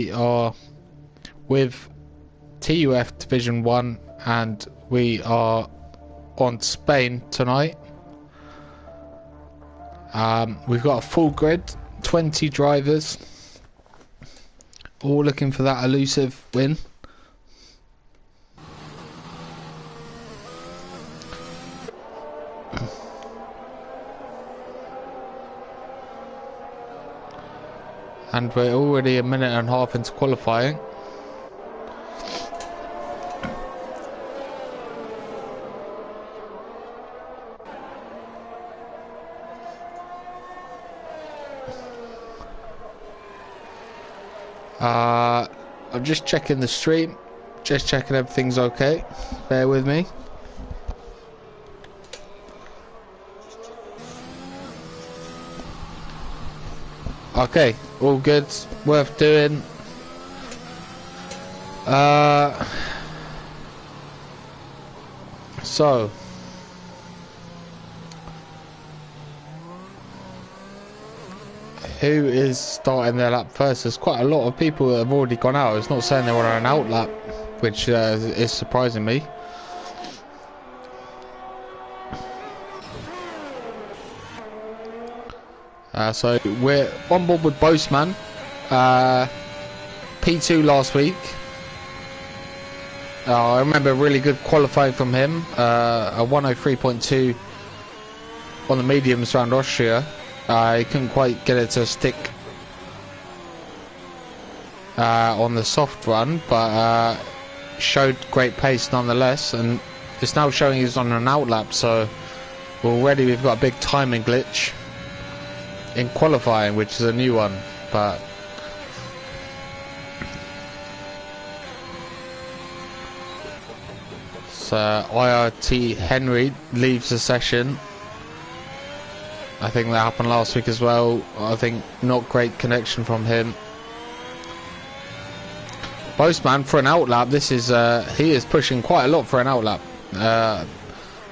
We are with TUF Division 1 and we are on Spain tonight. We've got a full grid, 20 drivers, all looking for that elusive win. And we're already a minute and a half into qualifying. I'm just checking the stream, just checking everything's okay. Bear with me. Okay, all good, worth doing. So who is starting their lap first? There's quite a lot of people that have already gone out. It's not saying they were on an out lap, which is surprising me. So we're on board with Boastman, P2 last week. I remember really good qualifying from him, a 103.2 on the mediums around Austria. He couldn't quite get it to stick on the soft run, but showed great pace nonetheless, and it's now showing he's on an out lap, so already we've got a big timing glitch in qualifying, which is a new one. But so IRT Henry leaves the session. I think that happened last week as well. I think not great connection from him. Boastman for an out lap. This is he is pushing quite a lot for an out lap.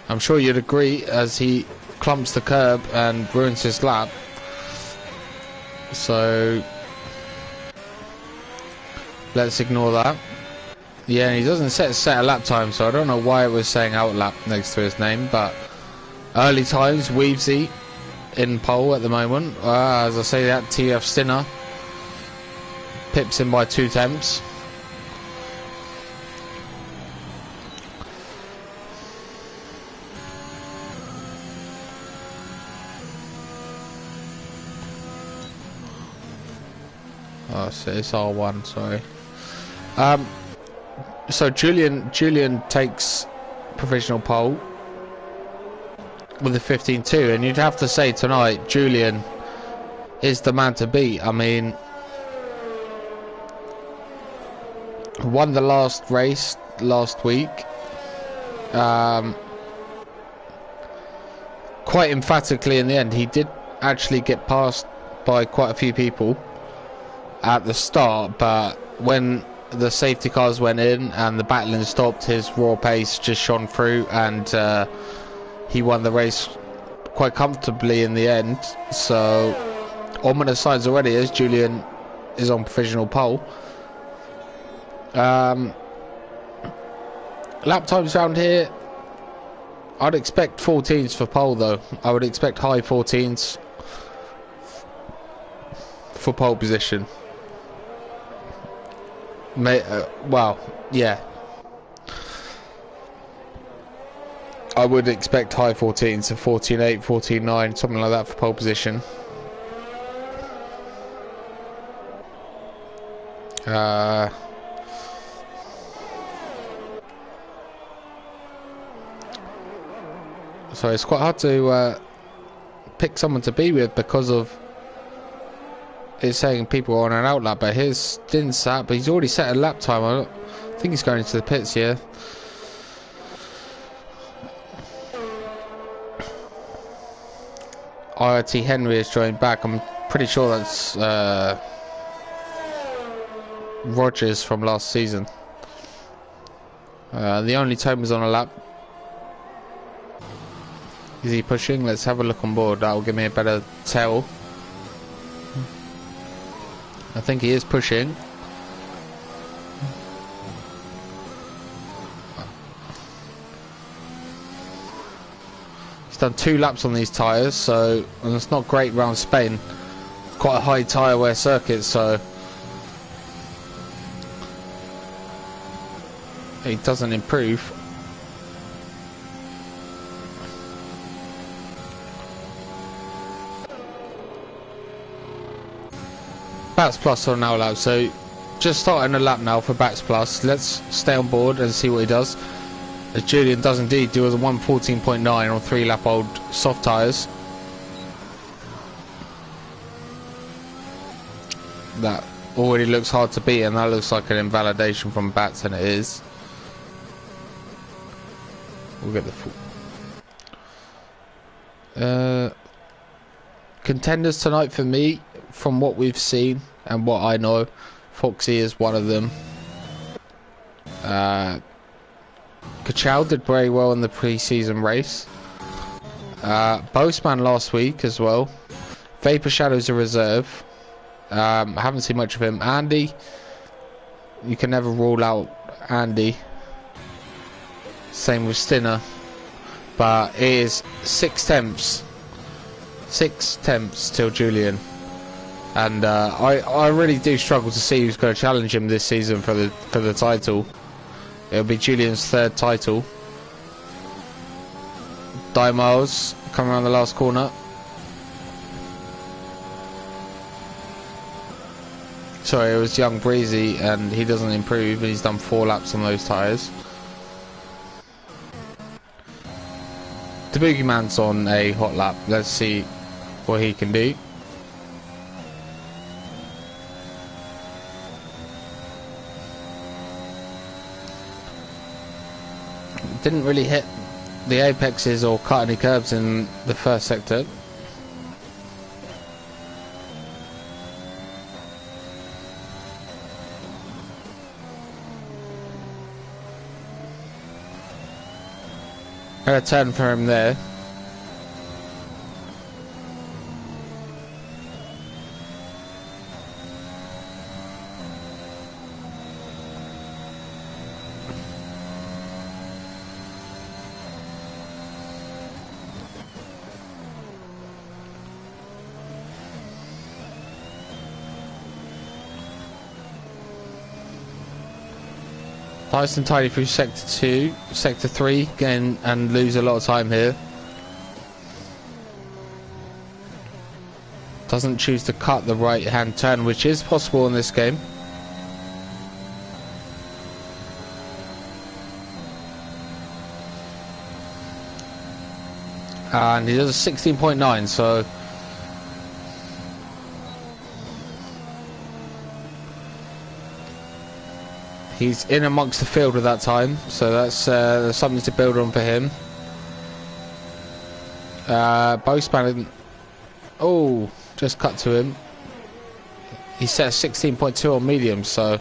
I'm sure you'd agree, as he clumps the curb and ruins his lap. So let's ignore that. Yeah, and he doesn't set a lap time, so I don't know why it was saying out lap next to his name. But early times, Weavesy in pole at the moment. As I say that, TF Stinner pips him by 2 tenths. Oh, so it's R1, sorry. So Julian takes provisional pole with a 15.2, and you'd have to say tonight Julian is the man to beat. I mean, won the last race last week, quite emphatically in the end. He did actually get passed by quite a few people at the start, but when the safety cars went in and the battling stopped, his raw pace just shone through, and he won the race quite comfortably in the end. So ominous signs already as Julian is on provisional pole. Lap times around here, I'd expect 14s for pole though. I would expect high 14s for pole position. Well, yeah, I would expect high 14s, so 14.8, 14.9, something like that for pole position. So it's quite hard to pick someone to be with, because of it's saying people are on an out lap, but here's Stinsat, but he's already set a lap time. I think he's going into the pits here. IRT Henry has joined back. I'm pretty sure that's Rogers from last season. The only time was on a lap. Is he pushing? Let's have a look on board. That will give me a better tell. I think he is pushing. done 2 laps on these tyres, so and it's not great around Spain. Quite a high tyre wear circuit, so he doesn't improve. Bats Plus on now lap, so just starting a lap now for Bats Plus. Let's stay on board and see what he does. As Julian does indeed do a 114.9 on 3 lap old soft tyres. That already looks hard to beat, and that looks like an invalidation from Bats, and it is. We'll get the full. Contenders tonight for me, from what we've seen and what I know, Foxy is one of them. Kachau did very well in the pre-season race. Boastman last week as well. Vapor Shadow's a reserve. I haven't seen much of him. Andy, you can never rule out Andy. Same with Stinner. But it is 6 temps. 6 temps till Julian. And I really do struggle to see who's going to challenge him this season for the title. It'll be Julian's 3rd title. Die Miles coming around the last corner. Sorry, it was Young Breezy, and he doesn't improve, and he's done 4 laps on those tyres. The Boogeyman's on a hot lap. Let's see what he can do. Didn't really hit the apexes or cut any curbs in the first sector. Had a turn for him there. Nice and tidy through sector 2, sector 3, again, and lose a lot of time here. Doesn't choose to cut the right hand turn, which is possible in this game. And he does a 16.9, so he's in amongst the field at that time, so that's something to build on for him. Boastman, oh, just cut to him. He set a 16.2 on medium, so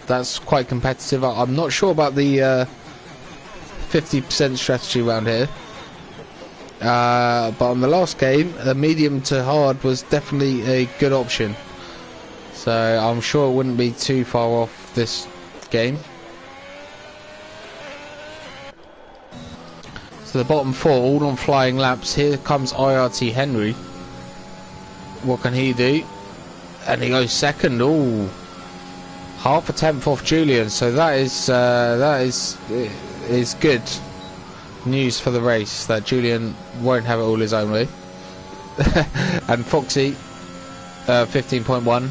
that's quite competitive. I'm not sure about the 50% strategy around here. But on the last game, the medium to hard was definitely a good option. So I'm sure it wouldn't be too far off this game. So the bottom 4 all on flying laps. Here comes IRT Henry. What can he do? And he goes second. Oh, half a tenth off Julian. So that is good news for the race, that Julian won't have it all his own way. And Foxy 15.1.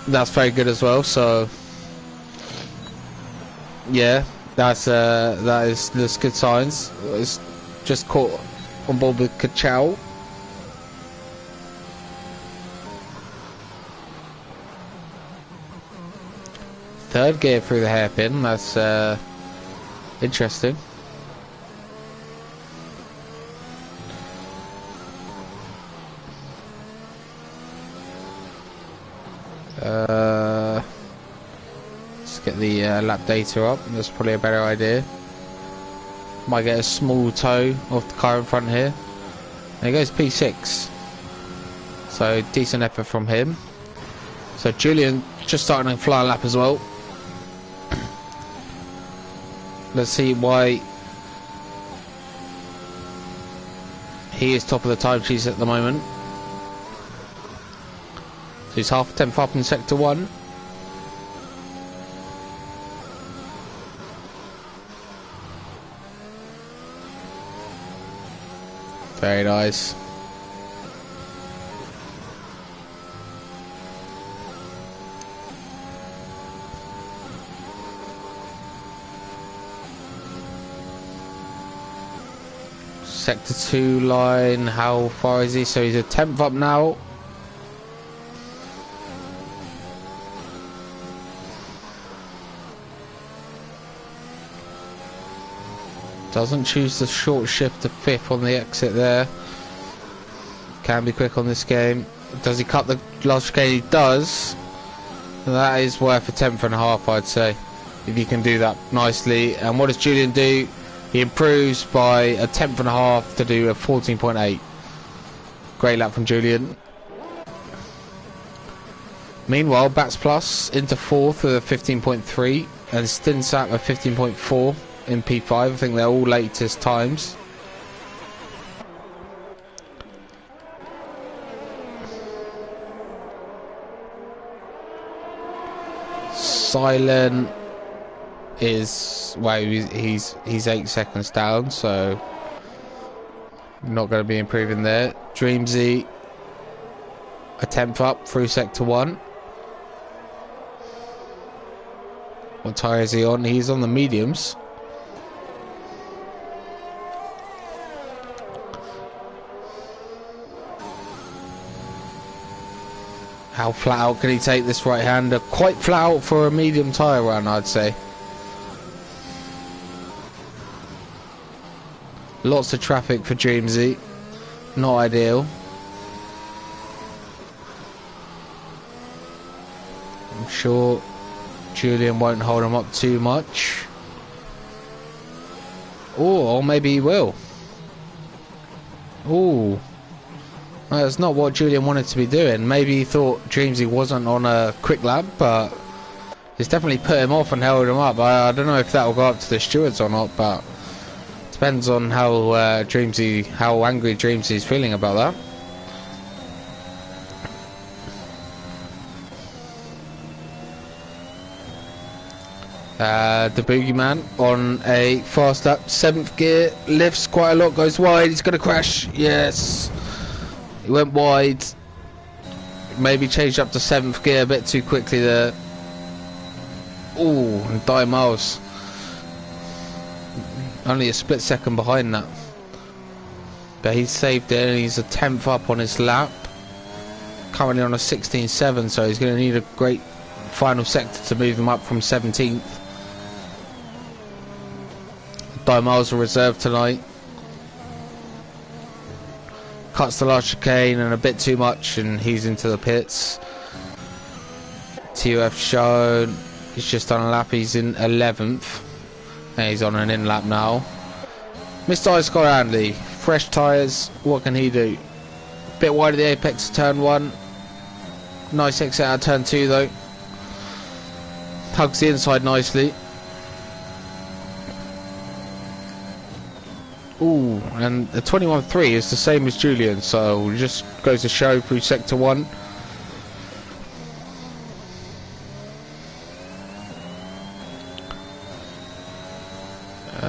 That's very good as well. So yeah, that's good signs. It's just caught on board with Kachau. Third gear through the hairpin. That's interesting. Let's get the lap data up. That's probably a better idea. Might get a small toe off the car in front here. There goes P6. So decent effort from him. So Julian just starting a fly lap as well. Let's see why He is top of the time sheets at the moment. So he's half a tenth up in sector 1. Very nice. Sector 2 line, how far is he? So he's a 10th up now. Doesn't choose the short shift to 5th on the exit there. Can be quick on this game. Does he cut the last chicane? He does. That is worth a 10th and a half, I'd say, if you can do that nicely. And what does Julian do? He improves by a 10th and a half to do a 14.8. Great lap from Julian. Meanwhile, Bats Plus into 4th with a 15.3 and Stinsat a 15.4 in P5. I think they're all latest times. Silent is, well, he's 8 seconds down, so not going to be improving there. Dreamsy a 10th up through sector 1. What tyre is he on? He's on the mediums. How flat out can he take this right-hander? Quite flat out for a medium tyre run, I'd say. Lots of traffic for Dreamsy. Not ideal. I'm sure Julian won't hold him up too much. Or maybe he will. Ooh. That's not what Julian wanted to be doing. Maybe he thought Dreamsy wasn't on a quick lap, but it's definitely put him off and held him up. I don't know if that will go up to the stewards or not, but depends on how how angry Dreamsy is feeling about that. The boogeyman on a fast lap, 7th gear, lifts quite a lot, goes wide. He's going to crash. Yes. He went wide, maybe changed up to 7th gear a bit too quickly there. Ooh, and Di Miles only a split second behind that, but he saved it and he's a 10th up on his lap, currently on a 16.7, so he's going to need a great final sector to move him up from 17th. Di Miles are reserved tonight. Cuts the last chicane and a bit too much, and he's into the pits. TUF shown. He's just done a lap. He's in 11th. And he's on an in lap now. Mr. Ice Car Handley. Fresh tyres. What can he do? Bit wide of the apex of turn 1. Nice exit out of turn 2 though. Hugs the inside nicely. Ooh, and the 21.3 is the same as Julian, so just goes to show through sector 1.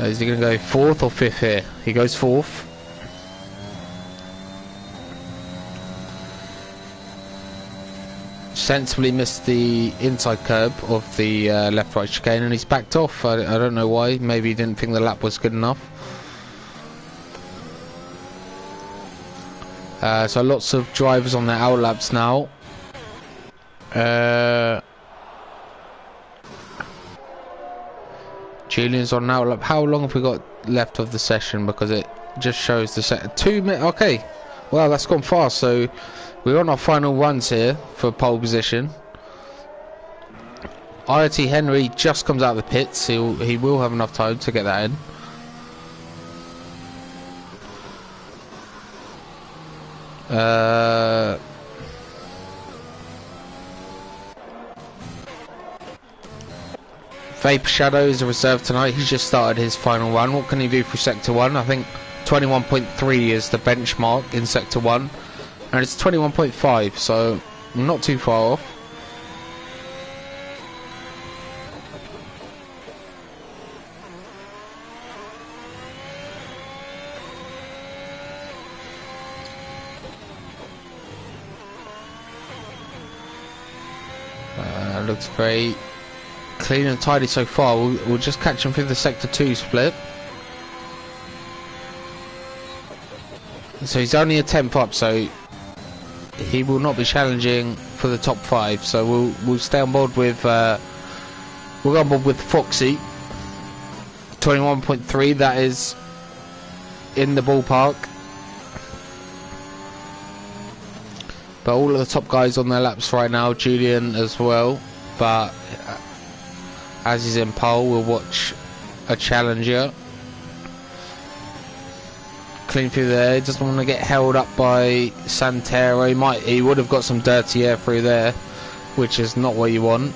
Is he going to go 4th or 5th here? He goes 4th. Sensibly missed the inside curb of the left-right chicane, and he's backed off. I don't know why. Maybe he didn't think the lap was good enough. So lots of drivers on their out laps now. Julian's on an out lap. How long have we got left of the session? Because it just shows the set 2 minutes. Okay, well that's gone fast. So we're on our final runs here for pole position. IoT Henry just comes out of the pits. He will have enough time to get that in. Vapor Shadow is a reserve tonight. He's just started his final run. What can he do for sector 1? I think 21.3 is the benchmark in Sector 1, and it's 21.5, so not too far off. Looks very clean and tidy so far. We'll just catch him through the Sector 2 split. So he's only a 10th up, so he will not be challenging for the top 5. So we'll stay on board with we'll go on board with Foxy. 21.3. That is in the ballpark. But all of the top guys on their laps right now, Julian as well. But as he's in pole, we'll watch a challenger. Clean through there. He doesn't want to get held up by Santero. He would have got some dirty air through there, which is not what you want.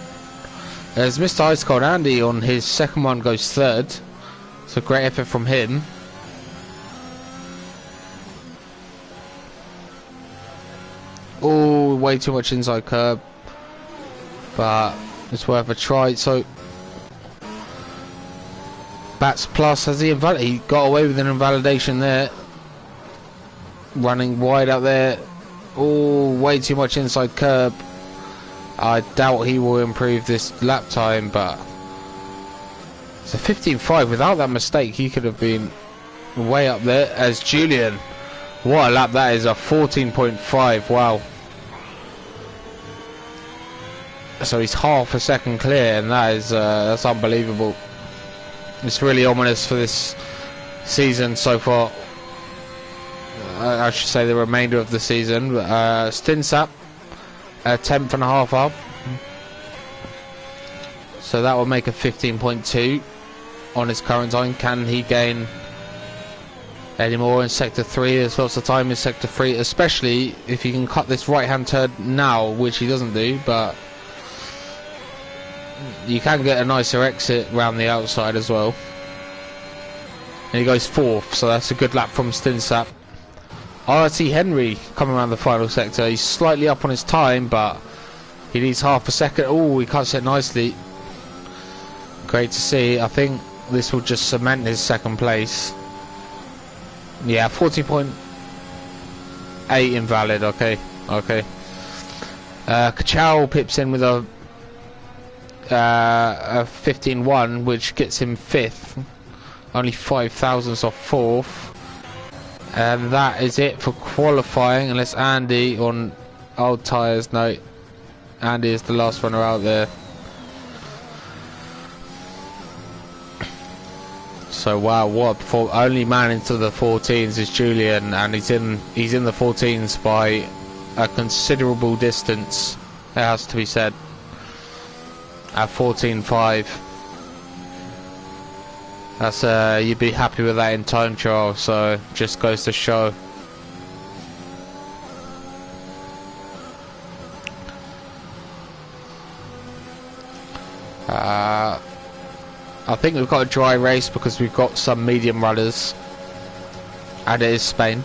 As Mr. Ice Cold Andy on his second one goes 3rd. So great effort from him. Oh, way too much inside curb, but it's worth a try. So Bats Plus, has he got away with an invalidation there, running wide out there. Oh, way too much inside curb. I doubt he will improve this lap time, but it's a 15.5. Without that mistake, he could have been way up there. As Julian, what a lap that is, a 14.5. Wow. So he's half a second clear, and that is that's unbelievable. It's really ominous for this season so far. I should say the remainder of the season. Stinsap, a 10th and a half up. So that will make a 15.2 on his current time. Can he gain any more in Sector 3? There's lots of time in Sector 3, especially if he can cut this right-hand turn now, which he doesn't do, but you can get a nicer exit round the outside as well. And he goes 4th, so that's a good lap from Stinsap. RT Henry coming around the final sector. He's slightly up on his time, but he needs half a second. Oh, he cuts it nicely. Great to see. I think this will just cement his second place. Yeah, 40.8 invalid. Okay. Kachow pips in with a 15.1, which gets him 5th. Only 5 thousandths off 4th. And that is it for qualifying, unless Andy on old tyres. No, Andy is the last runner out there. So wow, what only man into the 14s is Julian, and he's in the 14s by a considerable distance, it has to be said, at 14.5. That's you'd be happy with that in time trial, so just goes to show. I think we've got a dry race because we've got some medium runners, and it is Spain.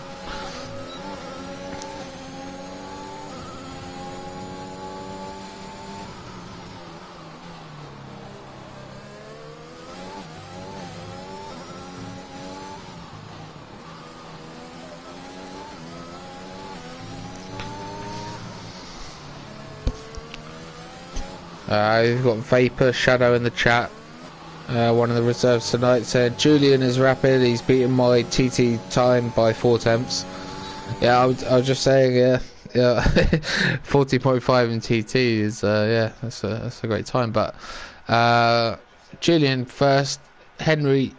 You've got Vapor Shadow in the chat. One of the reserves tonight said Julian is rapid. He's beaten my TT time by 4 attempts. Yeah, I was just saying. Yeah. 40.5 in TT is yeah, that's a great time. But Julian first, Henry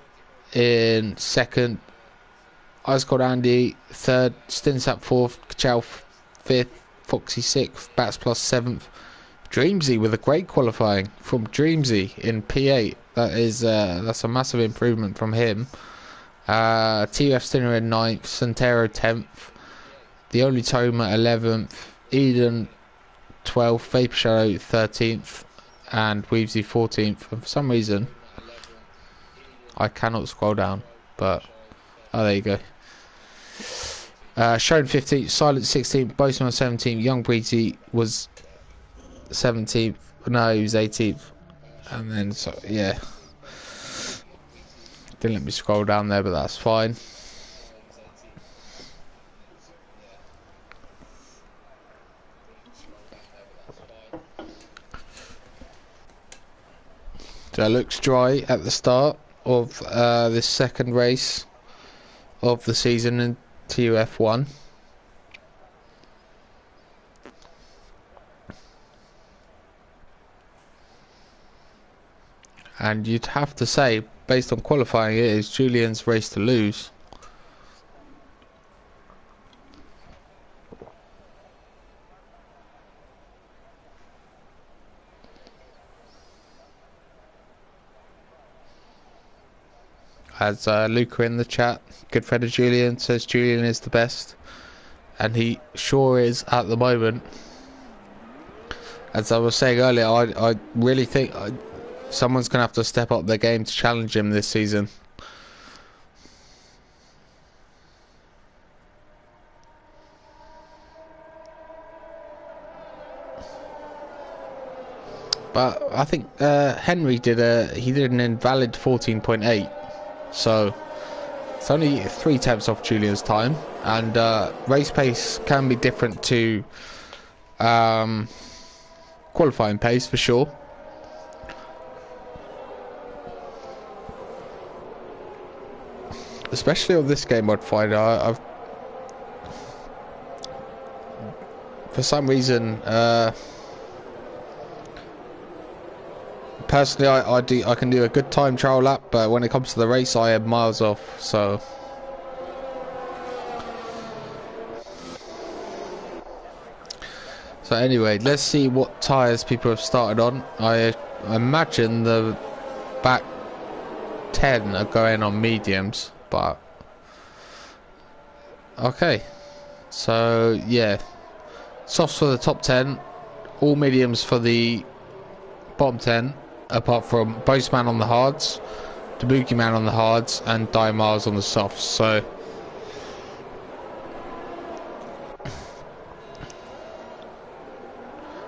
in second, Ice Cold Andy third, Stinsap 4th, Kachow 5th, Foxy 6th, Bats Plus 7th. Dreamsy with a great qualifying from Dreamsy in P8. That is that's a massive improvement from him. TUF Stinner in 9th, Santero 10th, The Only Toma 11th, Eden 12th, Vapor Shadow 13th, and Weavesy 14th. And for some reason, I cannot scroll down, but oh, there you go. Shone 15th, Silent 16th, Boseman 17th, Young Breezy was 17th. No, he was 18th. And then, so yeah. Didn't let me scroll down there, but that's fine. So it looks dry at the start of this second race of the season in TUF1. And you'd have to say, based on qualifying, it is Julian's race to lose. As Luca in the chat, good friend of Julian, says Julian is the best. And he sure is at the moment. As I was saying earlier, I really think someone's going to have to step up their game to challenge him this season. But I think Henry did an invalid 14.8. So it's only 3 tenths off Julian's time, and race pace can be different to qualifying pace for sure. Especially on this game, I'd find I've for some reason personally I can do a good time trial lap, but when it comes to the race I am miles off. So anyway, let's see what tyres people have started on. I imagine the back 10 are going on mediums, but okay. So yeah, softs for the top 10, all mediums for the bottom 10, apart from Boseman on the hards, the Boogeyman on the hards, and Die Miles on the softs. So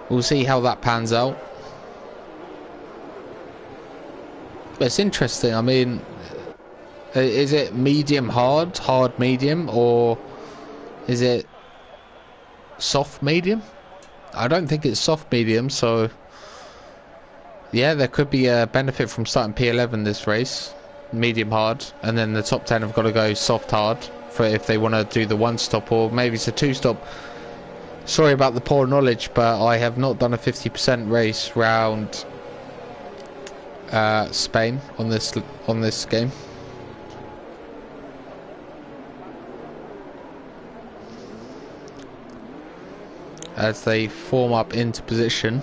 we'll see how that pans out. But it's interesting. I mean, is it medium hard, hard medium, or is it soft medium? I don't think it's soft medium, so yeah, there could be a benefit from starting P11 this race, medium hard, and then the top 10 have got to go soft hard for if they want to do the 1-stop, or maybe it's a 2-stop. Sorry about the poor knowledge, but I have not done a 50% race round Spain on this game. As they form up into position.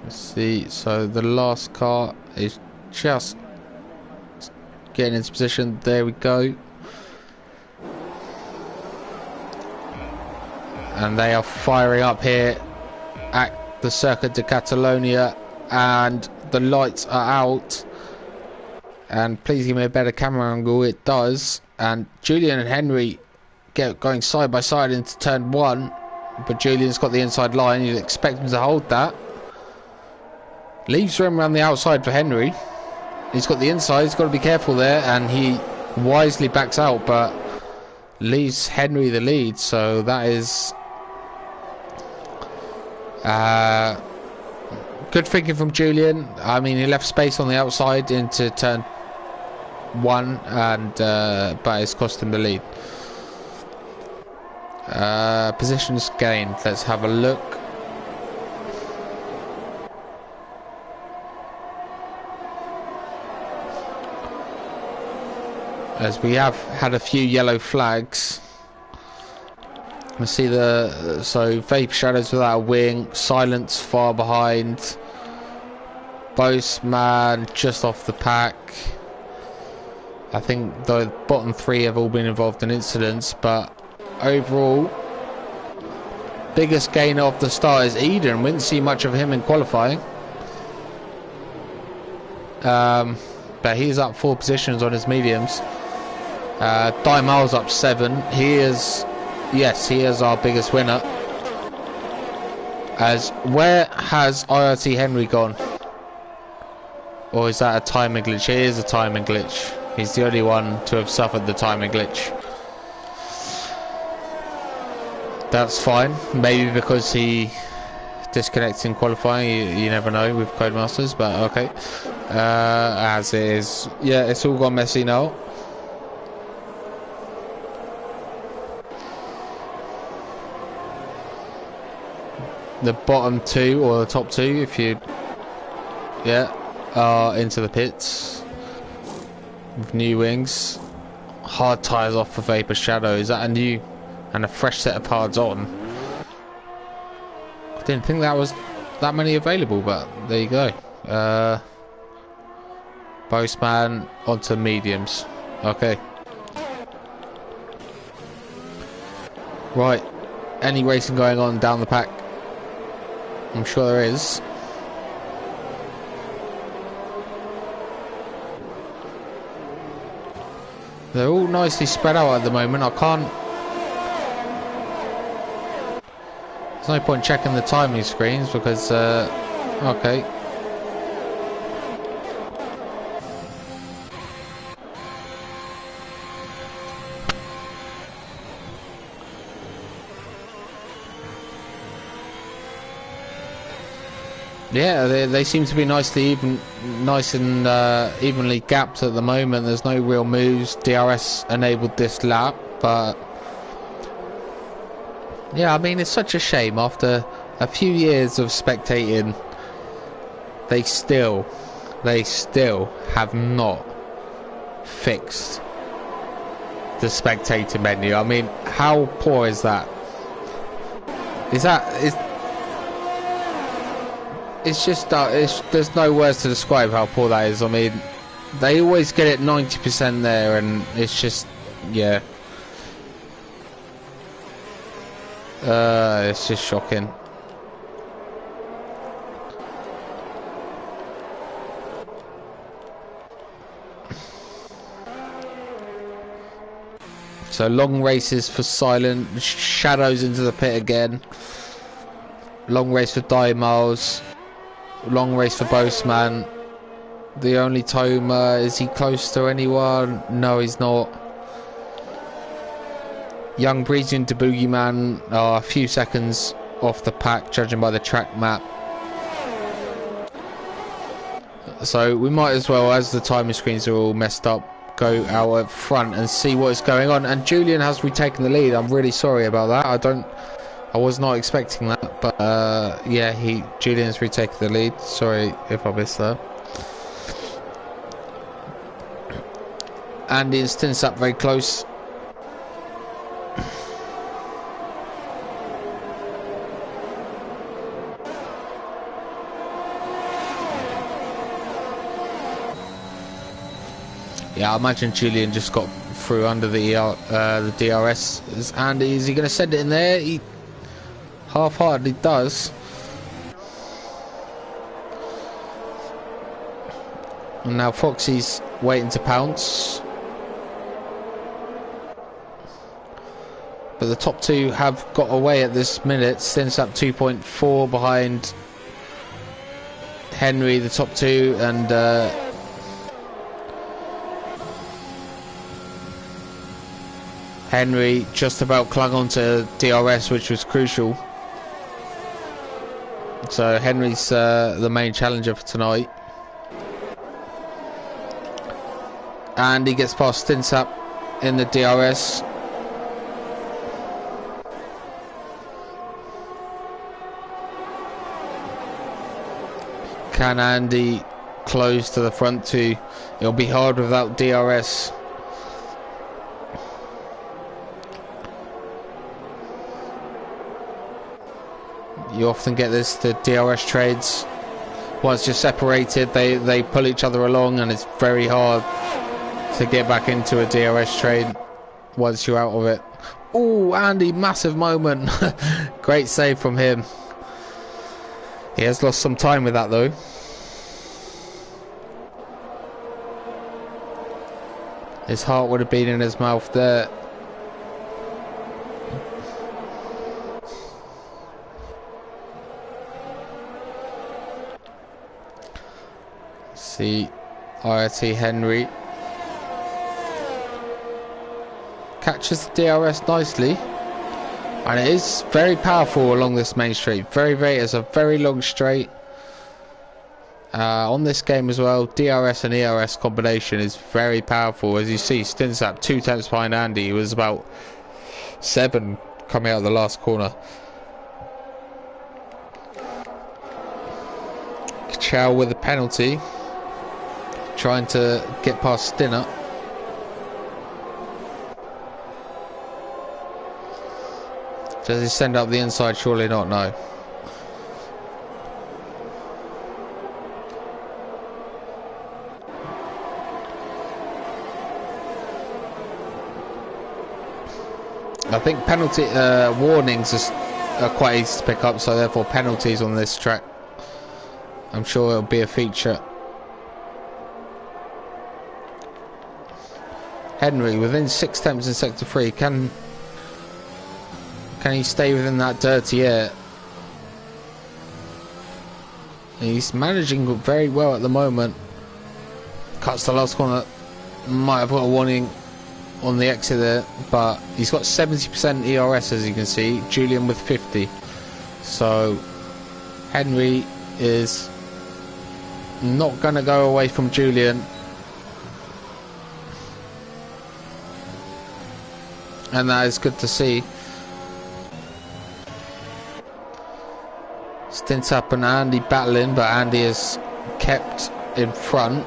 Let's see, so the last car is just getting into position. There we go. And they are firing up here at the Circuit de Catalonia, and the lights are out. And please give me a better camera angle. It does. And Julian and Henry going side by side into turn 1, but Julian's got the inside line. You'd expect him to hold that. Leaves room around the outside for Henry. He's got the inside. He's got to be careful there, and he wisely backs out, but leaves Henry the lead. So that is good thinking from Julian. I mean, he left space on the outside into turn 1, and but it's cost him the lead. Positions gained. Let's have a look. As we have had a few yellow flags. We see so Vape Shadows without a wing, Silence far behind, Boseman just off the pack. I think the bottom 3 have all been involved in incidents, but overall, biggest gainer of the start is Eden. We didn't see much of him in qualifying. But but he's up 4 positions on his mediums. Dimal's up 7. He is our biggest winner. As where has IRT Henry gone? Or is that a timing glitch? It is a timing glitch. He's the only one to have suffered the timing glitch. That's fine. Maybe because he disconnects in qualifying. You never know with Codemasters, but okay. As it is. Yeah, it's all gone messy now. The bottom 2 or the top 2, if you... Yeah, are into the pits. With new wings. Hard tyres off for Vapor Shadow. Is that a new and a fresh set of hards on? I didn't think that was that many available, but there you go. Postman onto mediums. Okay. Right. Any racing going on down the pack? I'm sure there is. They're all nicely spread out at the moment. I can't... There's no point checking the timing screens because... okay. Yeah, they seem to be nice and evenly gapped at the moment. There's no real moves. DRS enabled this lap, but yeah, I mean, it's such a shame. After a few years of spectating, they still have not fixed the spectator menu. I mean, how poor is that? It's just there's no words to describe how poor that is. I mean, they always get it 90% there, and it's just, yeah. It's just shocking. So long races for Silent, Shadows into the pit again. Long race for Diamals. Long race for Boastman. The only Toma, is he close to anyone? No, he's not. Young Breezy into Boogeyman are a few seconds off the pack, judging by the track map. So we might as well, as the timing screens are all messed up, go out up front and see what is going on. And Julian has retaken the lead. I'm really sorry about that. I was not expecting that, but yeah, Julian's retaken the lead. Sorry if I missed that. Andy and Stints up very close. Yeah, I imagine Julian just got through under the DRS. Andy, is he going to send it in there? He half-heartedly does. And now Foxy's waiting to pounce. But the top 2 have got away at this minute. Stints up 2.4 behind Henry, the top 2, and Henry just about clung on to DRS, which was crucial. So Henry's the main challenger for tonight. And he gets past Stints up in the DRS. Can Andy close to the front 2? It'll be hard without DRS. You often get this, the DRS trades. Once you're separated, they pull each other along, and it's very hard to get back into a DRS trade once you're out of it. Oh, Andy, massive moment. Great save from him. He has lost some time with that though. His heart would have been in his mouth there. See, IRT Henry catches the DRS nicely, and it is very powerful along this main straight. It's a very long straight. On this game as well, DRS and ERS combination is very powerful. As you see, Stinsap 2 tenths behind Andy. He was about 7 coming out of the last corner. Chow with a penalty, trying to get past Stinner. Does he send up the inside? Surely not, no. I think penalty warnings are quite easy to pick up, so therefore penalties on this track, I'm sure it'll be a feature. Henry within 6 attempts in sector 3. Can he stay within that dirty air? He's managing very well at the moment. Cuts the last corner. Might have got a warning on the exit there, but he's got 70% ERS, as you can see. Julian with 50. So Henry is not going to go away from Julian, and that is good to see. Stinsap and Andy battling, but Andy is kept in front.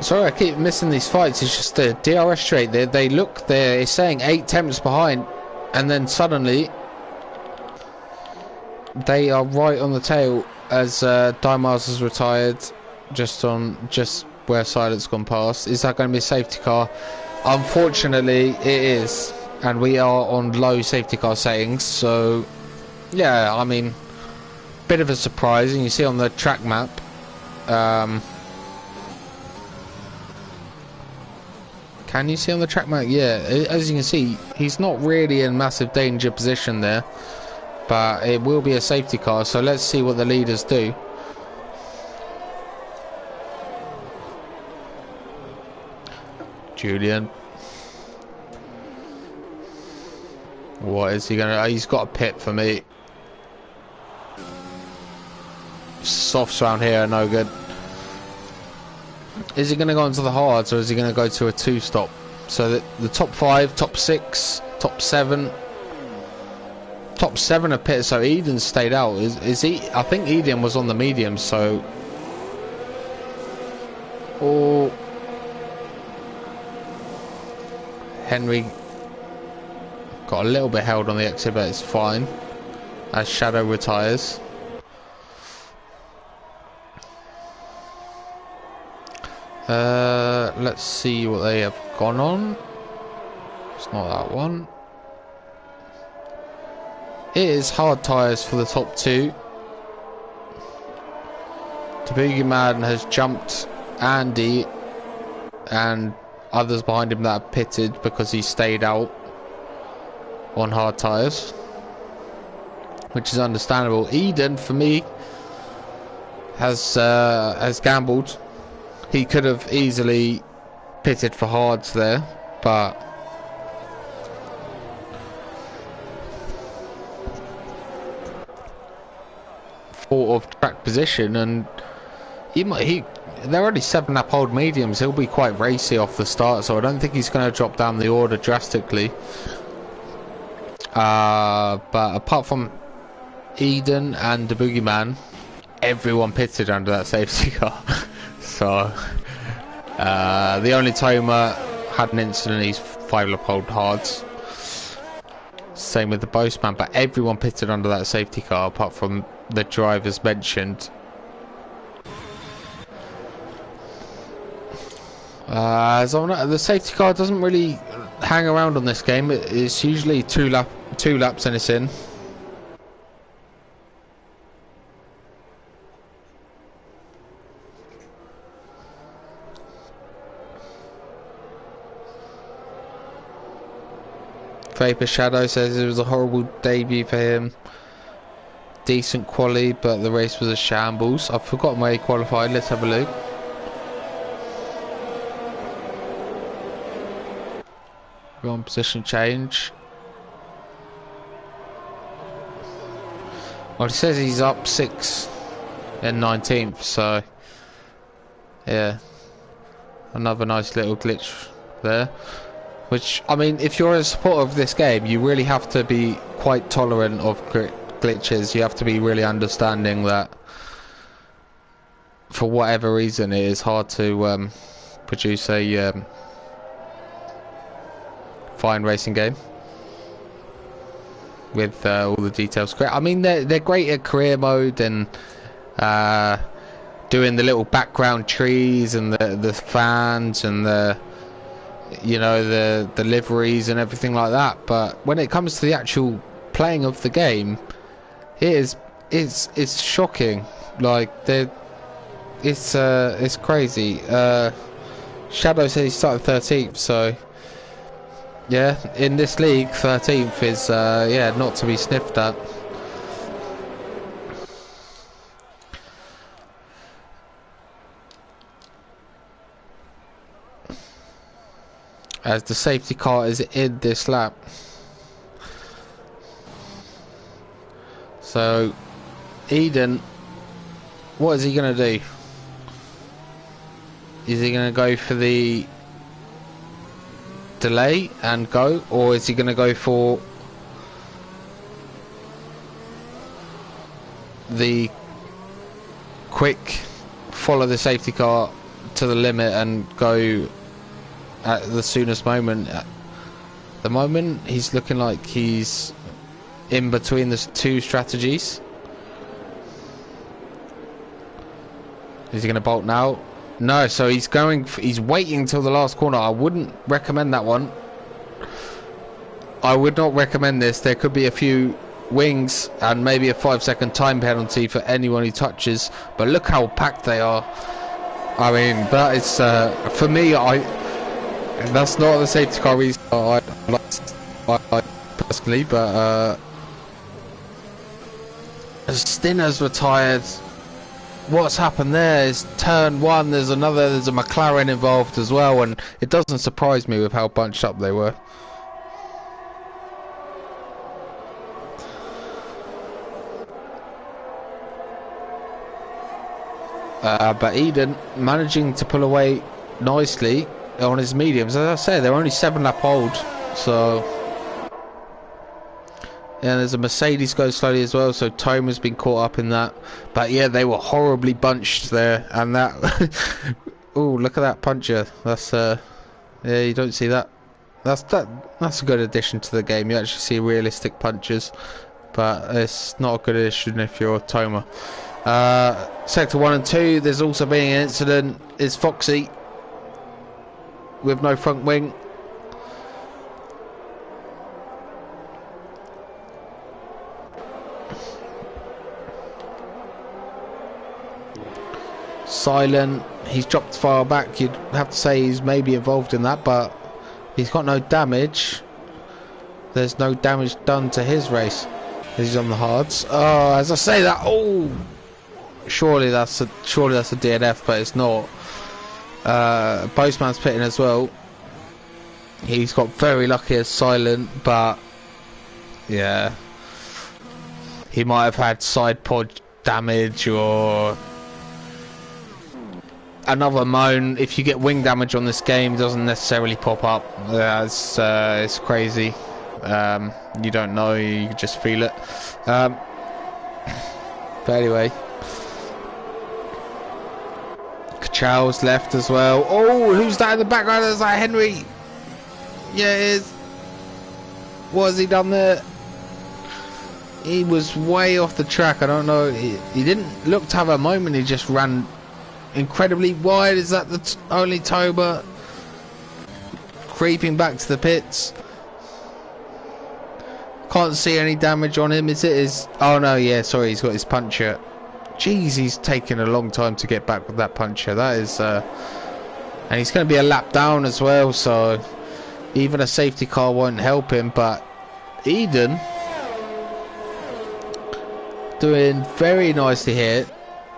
Sorry, I keep missing these fights. It's just the DRS straight. They're saying 8 attempts behind, and then suddenly they are right on the tail as Dimars has retired, just where Silence gone past. Is that going to be a safety car? Unfortunately, it is, and we are on low safety car settings. So, yeah, I mean, bit of a surprise, and you see on the track map. Can you see on the track map? Yeah, as you can see, he's not really in massive danger position there, but it will be a safety car, so let's see what the leaders do. Julian, what is he gonna? He's got a pit for me. Softs around here are no good. Is he going to go into the hards, or is he going to go to a 2-stop? So the top 5, top 6, top 7. Top 7 are pit, so Eden stayed out. Is he? I think Eden was on the medium, so. Oh. Henry got a little bit held on the exit, but it's fine. As Shadow retires. Let's see what they have gone on. It's not that one. It is hard tyres for the top 2. The Boogeyman has jumped Andy and others behind him that have pitted because he stayed out on hard tyres, which is understandable. Eden, for me, has gambled. He could have easily pitted for hards there, but thought of track position, and they're only 7-lap old mediums. He'll be quite racy off the start, so I don't think he's going to drop down the order drastically. But apart from Eden and the Boogeyman, everyone pitted under that safety car. So the only Toma had an incident. He's 5-lap old hards. Same with the Boastman, but everyone pitted under that safety car apart from the drivers mentioned. So the safety car doesn't really hang around on this game. It's usually two laps and it's in. Vapor Shadow says it was a horrible debut for him. Decent quality, but the race was a shambles. I've forgotten where he qualified. Let's have a look. Wrong position change. Well, it says he's up 6 and 19th, so yeah, another nice little glitch there. Which, I mean, if you're a supporter of this game, you really have to be quite tolerant of glitches. You have to be really understanding that for whatever reason it is hard to produce a fine racing game with all the details. I mean, they're great at career mode and doing the little background trees and the fans and the, you know, the liveries and everything like that. But when it comes to the actual playing of the game, it's shocking. Like, it's crazy. Shadow says he started 13th, so yeah, in this league 13th is yeah, not to be sniffed at. As the safety car is in this lap. So Eden, what is he gonna do? Is he gonna go for the delay and go, or is he gonna go for the quick follow the safety car to the limit and go at the soonest moment? At the moment he's looking like he's in between the two strategies. Is he going to bolt now? No, so he's waiting till the last corner. I wouldn't recommend that one. I would not recommend this. There could be a few wings and maybe a 5-second time penalty for anyone who touches, but look how packed they are. I mean, that is for me, that's not the safety car reason I personally, but Stinner's retired. What's happened there is turn one, there's a McLaren involved as well, and it doesn't surprise me with how bunched up they were. But Eden managing to pull away nicely on his mediums. As I say, they're only 7 lap old, so. And there's a Mercedes goes slowly as well, so Toma's been caught up in that. But yeah, they were horribly bunched there, and that. Oh, look at that puncher. That's yeah, you don't see that. That's a good addition to the game. You actually see realistic punches, but it's not a good addition if you're Toma. Sector 1 and 2. There's also been an incident. Is Foxy with no front wing. Silent, he's dropped far back. You'd have to say he's maybe involved in that, but he's got no damage. There's no damage done to his race. He's on the hards. Oh, as I say that, oh, surely that's a DNF, but it's not. Postman's pitting as well. He's got very lucky as Silent, but yeah, he might have had side pod damage or another moan. If you get wing damage on this game, it doesn't necessarily pop up. It's crazy. You don't know, you just feel it. But anyway, Kachow's left as well. Oh, who's that in the background? Is that Henry? Yeah, it is. What has he done there? He was way off the track. I don't know. He didn't look to have a moment. He just ran incredibly wide. Is that the only Toba creeping back to the pits? Can't see any damage on him. Is it? Oh no, yeah, sorry, he's got his puncher. Jeez, he's taken a long time to get back with that puncher. That is and he's going to be a lap down as well, so even a safety car won't help him. But Eden doing very nicely here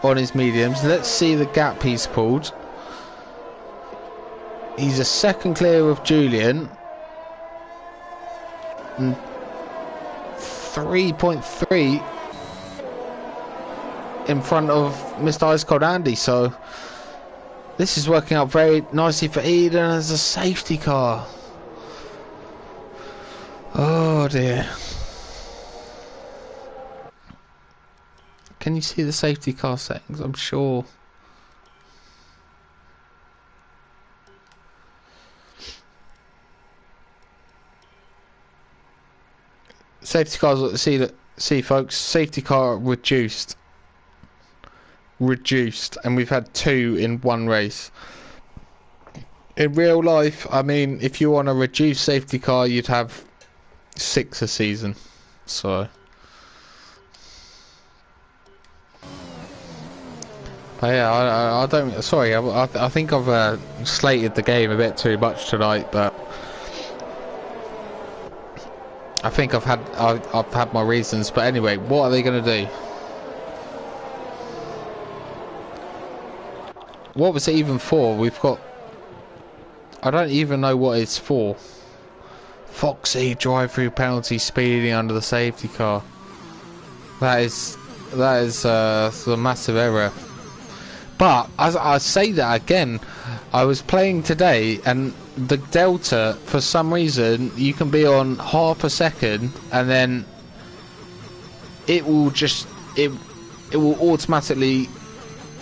on his mediums. Let's see the gap he's pulled. He's a second clear of Julian. 3.3 in front of Mr. Ice Cold Andy, so this is working out very nicely for Eden as a safety car. Oh dear. Can you see the safety car settings? I'm sure. Safety cars, see folks, safety car reduced, and we've had 2 in one race. In real life, I mean, if you want a reduced safety car, you'd have 6 a season. So, but yeah, I don't. Sorry, I think I've slated the game a bit too much tonight, but I think I've had my reasons. But anyway, what are they going to do? What was it even for? We've got... I don't even know what it's for. Foxy drive-through penalty speeding under the safety car. That is a massive error. But as I say that again, I was playing today and the delta, for some reason, you can be on half a second and then it will just it will automatically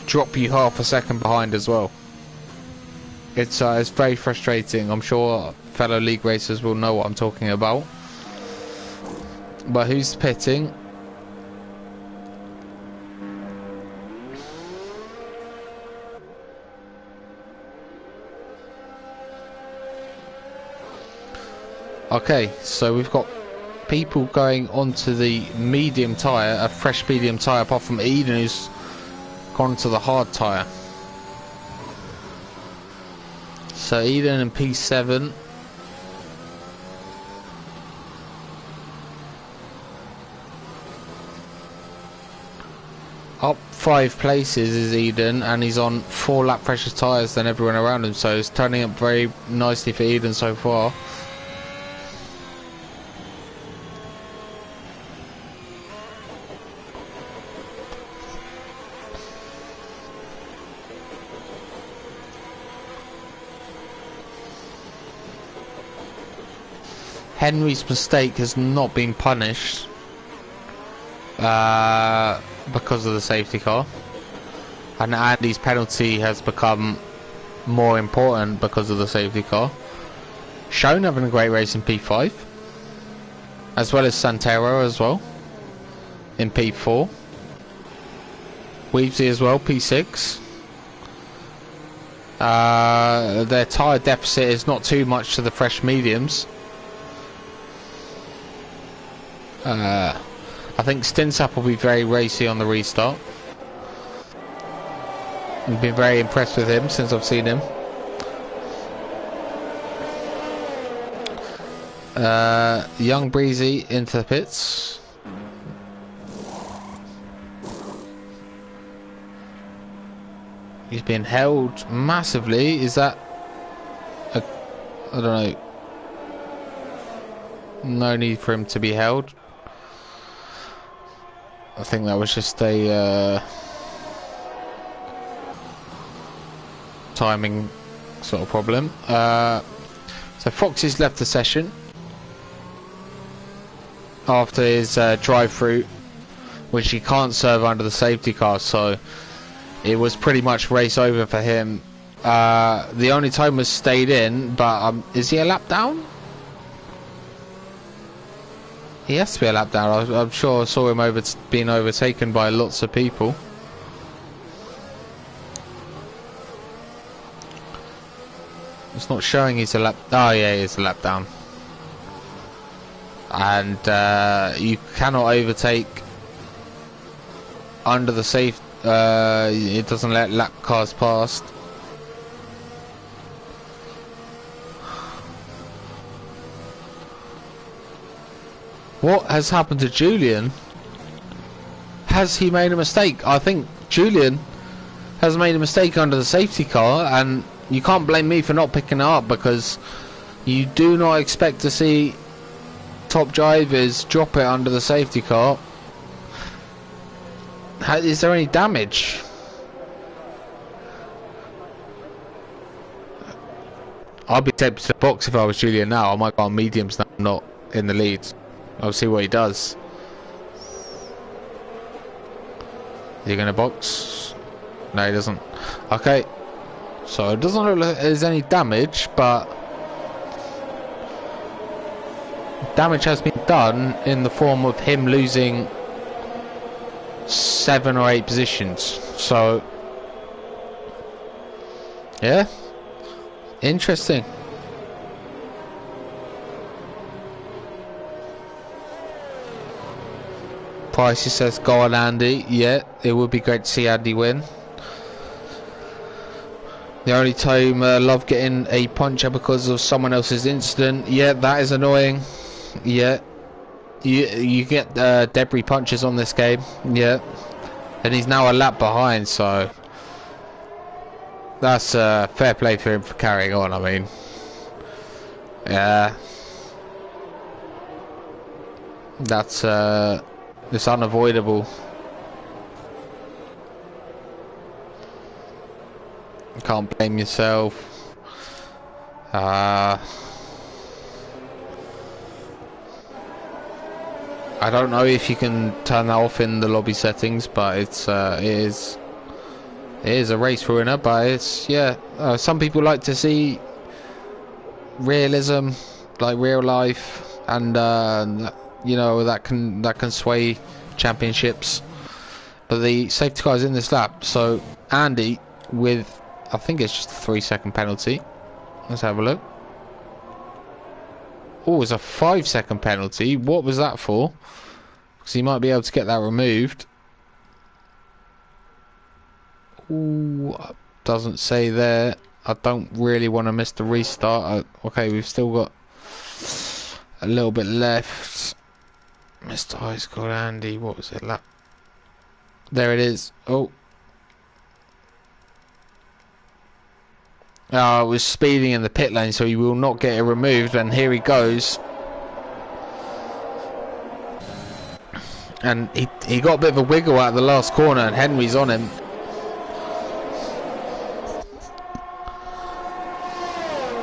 drop you half a second behind as well. It's very frustrating. I'm sure fellow league racers will know what I'm talking about. But who's pitting? Okay, so we've got people going onto the medium tyre, a fresh medium tyre, apart from Eden, who's gone to the hard tyre. So Eden in P7. Up 5 places is Eden, and he's on 4 lap pressure tyres than everyone around him, so it's turning up very nicely for Eden so far. Henry's mistake has not been punished because of the safety car, and Andy's penalty has become more important because of the safety car. Shone having a great race in P5, as well as Santero as well in P4. Weavesy as well, P6. Their tyre deficit is not too much to the fresh mediums. I think Stinsap will be very racy on the restart. I've been very impressed with him since I've seen him. Young Breezy into the pits. He's been held massively. Is that I don't know. No need for him to be held. I think that was just a timing sort of problem. So Foxy's left the session after his drive-through, which he can't serve under the safety car, so it was pretty much race over for him. The only time was stayed in, but is he a lap down? He has to be a lap down. I'm sure I saw him being overtaken by lots of people. It's not showing he's a lap... Oh yeah, he is a lap down. And you cannot overtake under the safe... it doesn't let lap cars past. What has happened to Julian? Has he made a mistake? I think Julian has made a mistake under the safety car, and you can't blame me for not picking it up, because you do not expect to see top drivers drop it under the safety car. Is there any damage? I'll be taken to the box if I was Julian now. I might go on mediums now, not in the lead. I'll see what he does. Is he going to box? No, he doesn't. Okay. So it doesn't look like there's any damage, but damage has been done in the form of him losing 7 or 8 positions. So yeah, interesting. Pricey says go on Andy. Yeah, it would be great to see Andy win. The only time love getting a puncher because of someone else's incident. Yeah, that is annoying. Yeah, you get debris punches on this game. Yeah, and he's now a lap behind, so that's fair play for him for carrying on. I mean, yeah, that's it's unavoidable. You can't blame yourself. I don't know if you can turn that off in the lobby settings, but it is a race ruiner. But it's, yeah, some people like to see realism, like real life, and you know, that can sway championships. But the safety car is in this lap, so Andy with, I think it's just a 3-second penalty. Let's have a look. Oh, it's a 5-second penalty. What was that for? Because he might be able to get that removed. Ooh, doesn't say there. I don't really want to miss the restart. Okay, we've still got a little bit left. Mr. High School Andy, what was it? Lap? There it is. Oh. I was speeding in the pit lane, so he will not get it removed, and here he goes. And he got a bit of a wiggle out of the last corner, and Henry's on him.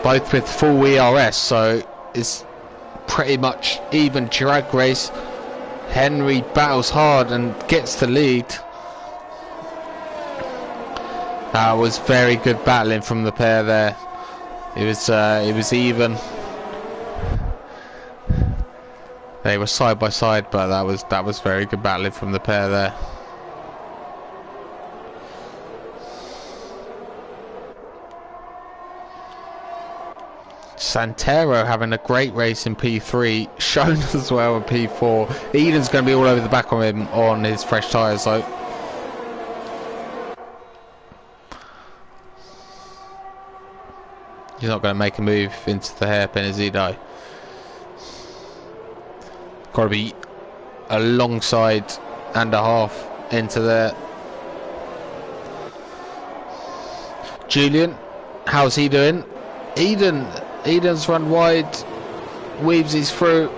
Both with full ERS, so it's pretty much even drag race. Henry battles hard and gets the lead. That was very good battling from the pair there. It was even. They were side by side, but that was very good battling from the pair there. Santero having a great race in P3, shown as well in P4. Eden's going to be all over the back of him on his fresh tyres though. He's not going to make a move into the hairpin, is he, though? Got to be a long side and a half into there. Julian, how's he doing? Eden's run wide, weaves his through.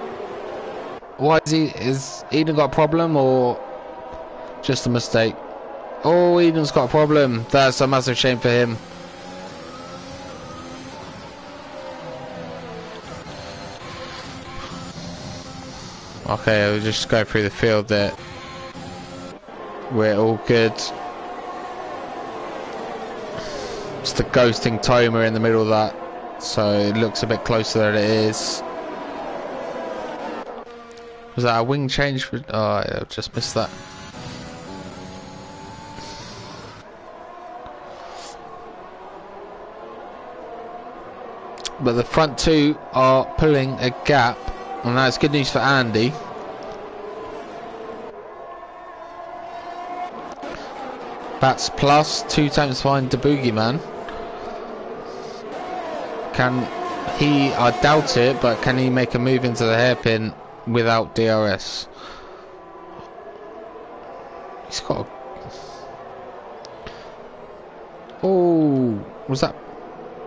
Why is Eden got a problem or just a mistake? Oh, Eden's got a problem. That's a massive shame for him. Okay, we'll just go through the field there. We're all good. It's the ghosting Toma in the middle of that, so it looks a bit closer than it is. Was that a wing change? Oh, I just missed that. But the front two are pulling a gap, and that's good news for Andy. That's plus 2 times fine to Boogeyman. Can he, I doubt it, but can he make a move into the hairpin without DRS. He's got a... Oh, was that...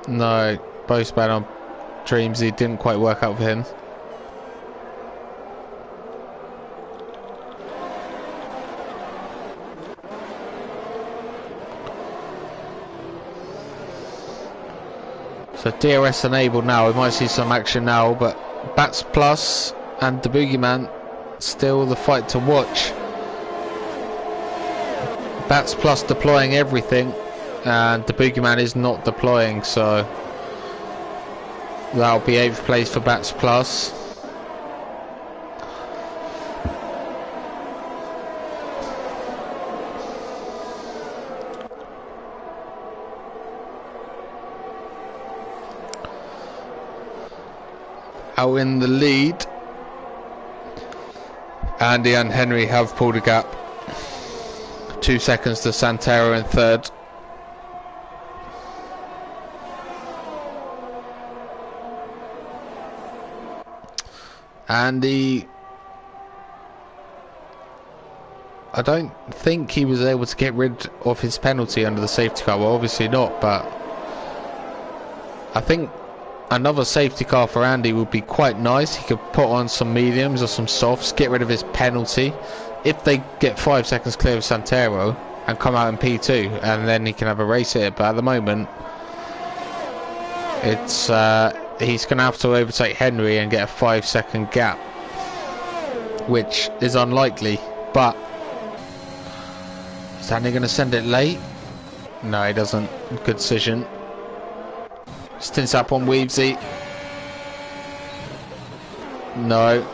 No, Boastman on Dreamsy didn't quite work out for him. So DRS enabled now. We might see some action now, but Bats Plus and the Boogeyman still the fight to watch. Bats Plus deploying everything, and the Boogeyman is not deploying, so that'll be 8th place for Bats Plus. Out in the lead, Andy and Henry have pulled a gap. 2 seconds to Santero in third. Andy, I don't think he was able to get rid of his penalty under the safety car. Well, obviously not, but I think another safety car for Andy would be quite nice. He could put on some mediums or some softs, get rid of his penalty. If they get 5 seconds clear of Santero and come out in P2, and then he can have a race here. But at the moment, it's he's going to have to overtake Henry and get a 5-second gap, which is unlikely. But is Andy going to send it late? No, he doesn't. Good decision. Stints up on Weavesy. No.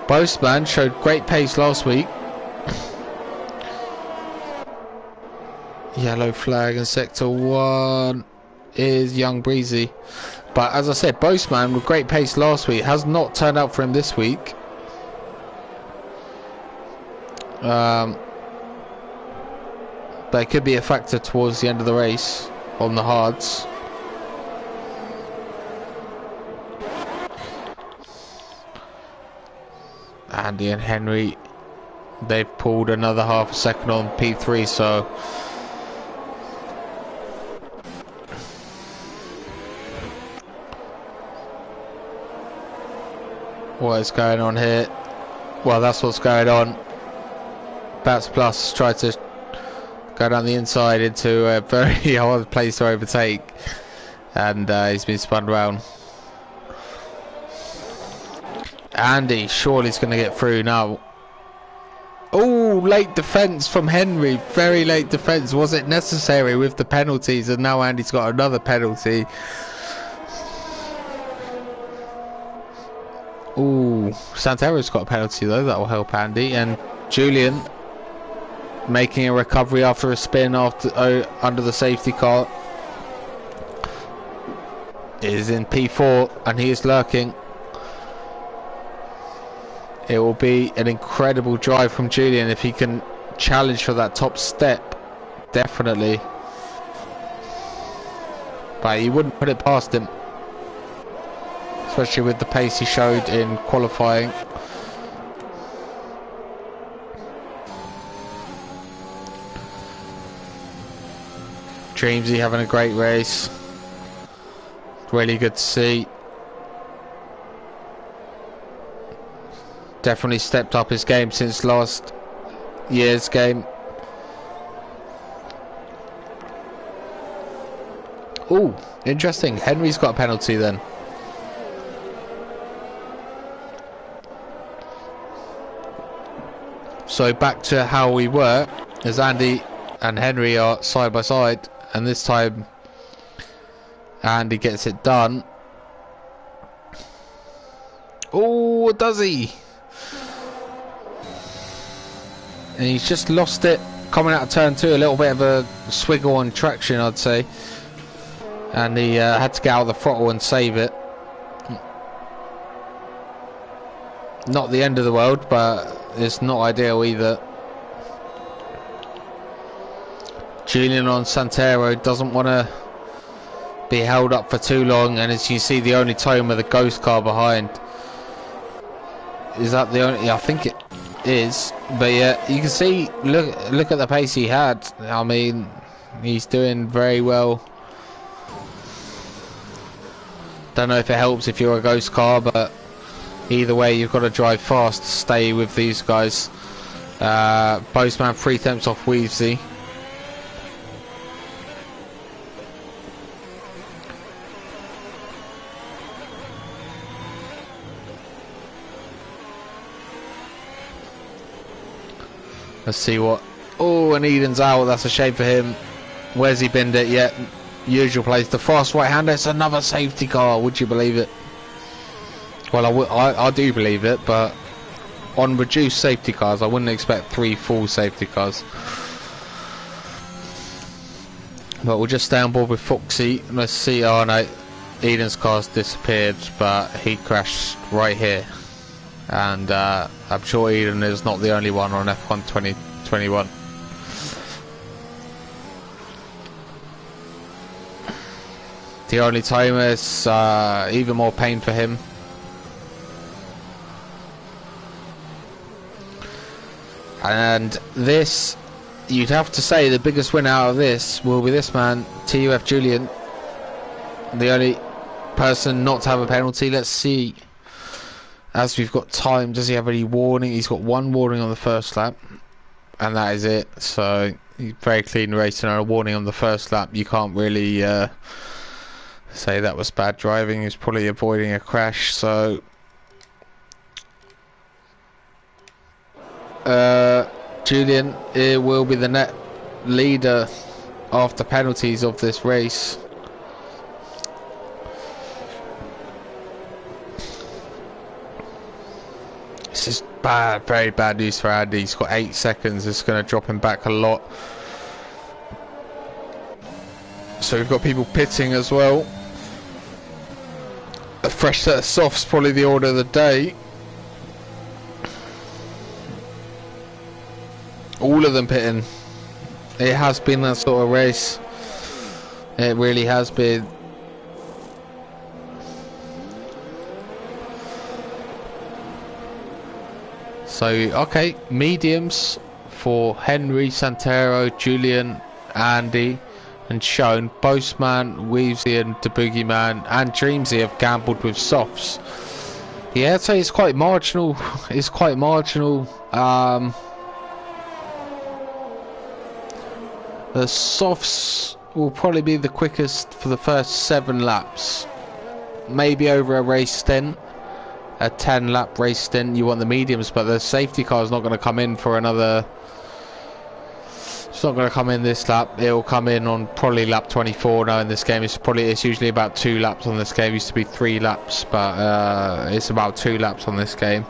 Boastman showed great pace last week. Yellow flag in sector 1 is Young Breezy. But as I said, Boastman with great pace last week has not turned out for him this week. But it could be a factor towards the end of the race on the hards. Andy and Henry, they've pulled another half a second on P3, so what is going on here? Well, that's what's going on. Bats Plus tried to go down the inside into a very hard place to overtake, and he's been spun round. Andy surely is going to get through now. Oh, late defence from Henry. Very late defence. Was it necessary with the penalties? And now Andy's got another penalty. Oh, Santero's got a penalty though. That will help Andy. And Julian making a recovery after a spin after under the safety car is in P4, and he is lurking. It will be an incredible drive from Julian if he can challenge for that top step. Definitely. But he wouldn't put it past him, especially with the pace he showed in qualifying. Dreamsy having a great race. Really good to see. Definitely stepped up his game since last year's game. Oh, interesting. Henry's got a penalty then. So back to how we were, as Andy and Henry are side by side, and this time Andy gets it done. Oh, does he? And he's just lost it coming out of turn 2. A little bit of a swiggle on traction, I'd say. And he had to get out of the throttle and save it. Not the end of the world, but it's not ideal either. Julian on Santero doesn't want to be held up for too long, and as you see, the only time with a ghost car behind. Is that the only? Yeah, I think it is. But yeah, you can see, look at the pace he had. I mean, he's doing very well. Don't know if it helps if you're a ghost car, but either way, you've got to drive fast to stay with these guys. Postman 3 tenths off Weavesy. Let's see what. Oh, and Eden's out. That's a shame for him. Where's he binned it yet? Usual place. The fast right-hander. It's another safety car. Would you believe it? Well, I do believe it, but on reduced safety cars, I wouldn't expect 3 full safety cars. But we'll just stay on board with Foxy. Let's see. Oh no, Eden's car's disappeared, but he crashed right here. And I'm sure Eden is not the only one on F1 2021. The only timer is even more pain for him. And this, you'd have to say the biggest winner out of this will be this man, TUF Julian. The only person not to have a penalty. Let's see. As we've got time, does he have any warning? He's got 1 warning on the first lap, and that is it. So very clean racing and a warning on the first lap. You can't really say that was bad driving. He's probably avoiding a crash. So Julian will be the net leader after penalties of this race. This is bad, very bad news for Andy. He's got 8 seconds. It's going to drop him back a lot. So we've got people pitting as well. A fresh set of softs, probably the order of the day. All of them pitting. It has been that sort of race. It really has been. So, okay, mediums for Henry, Santero, Julian, Andy, and Shone. Postman, Weavesy, and the Boogeyman, and Dreamsy have gambled with softs. Yeah, I'd say it's quite marginal. It's quite marginal. The softs will probably be the quickest for the first 7 laps. Maybe over a race stint. A 10-lap race stint, you want the mediums, but the safety car is not going to come in for another. It's not going to come in this lap. It will come in on probably lap 24 now in this game. It's usually about 2 laps on this game. It used to be 3 laps, but it's about 2 laps on this game.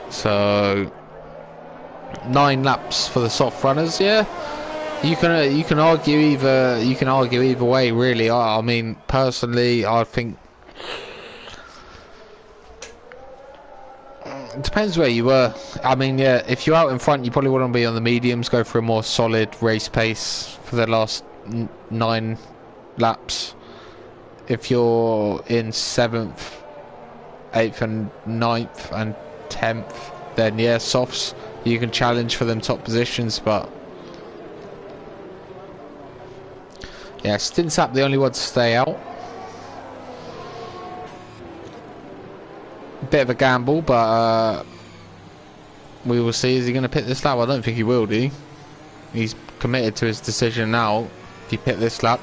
So 9 laps for the soft runners. Yeah, you can argue either way, really. I mean, personally, I think. It depends where you were. I mean, yeah, if you're out in front, you probably want to be on the mediums, go for a more solid race pace for the last 9 laps. If you're in 7th, 8th and 9th and 10th, then yeah, softs, you can challenge for them top positions, but yeah, Stinsap the only one to stay out. Bit of a gamble, but we will see. Is he going to pit this lap? I don't think he will, do he? He's committed to his decision now. If you pit this lap,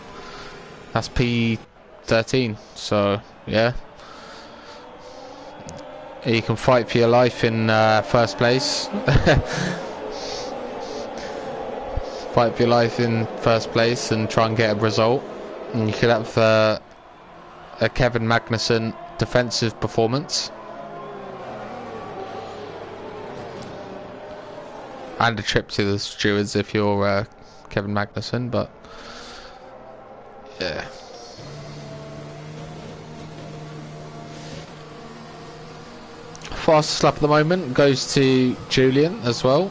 that's P13. So, yeah. You can fight for your life in first place. Fight for your life in first place and try and get a result. And you could have a Kevin Magnussen defensive performance. And a trip to the stewards if you're Kevin Magnussen, but yeah. Fastest lap at the moment goes to Julian as well.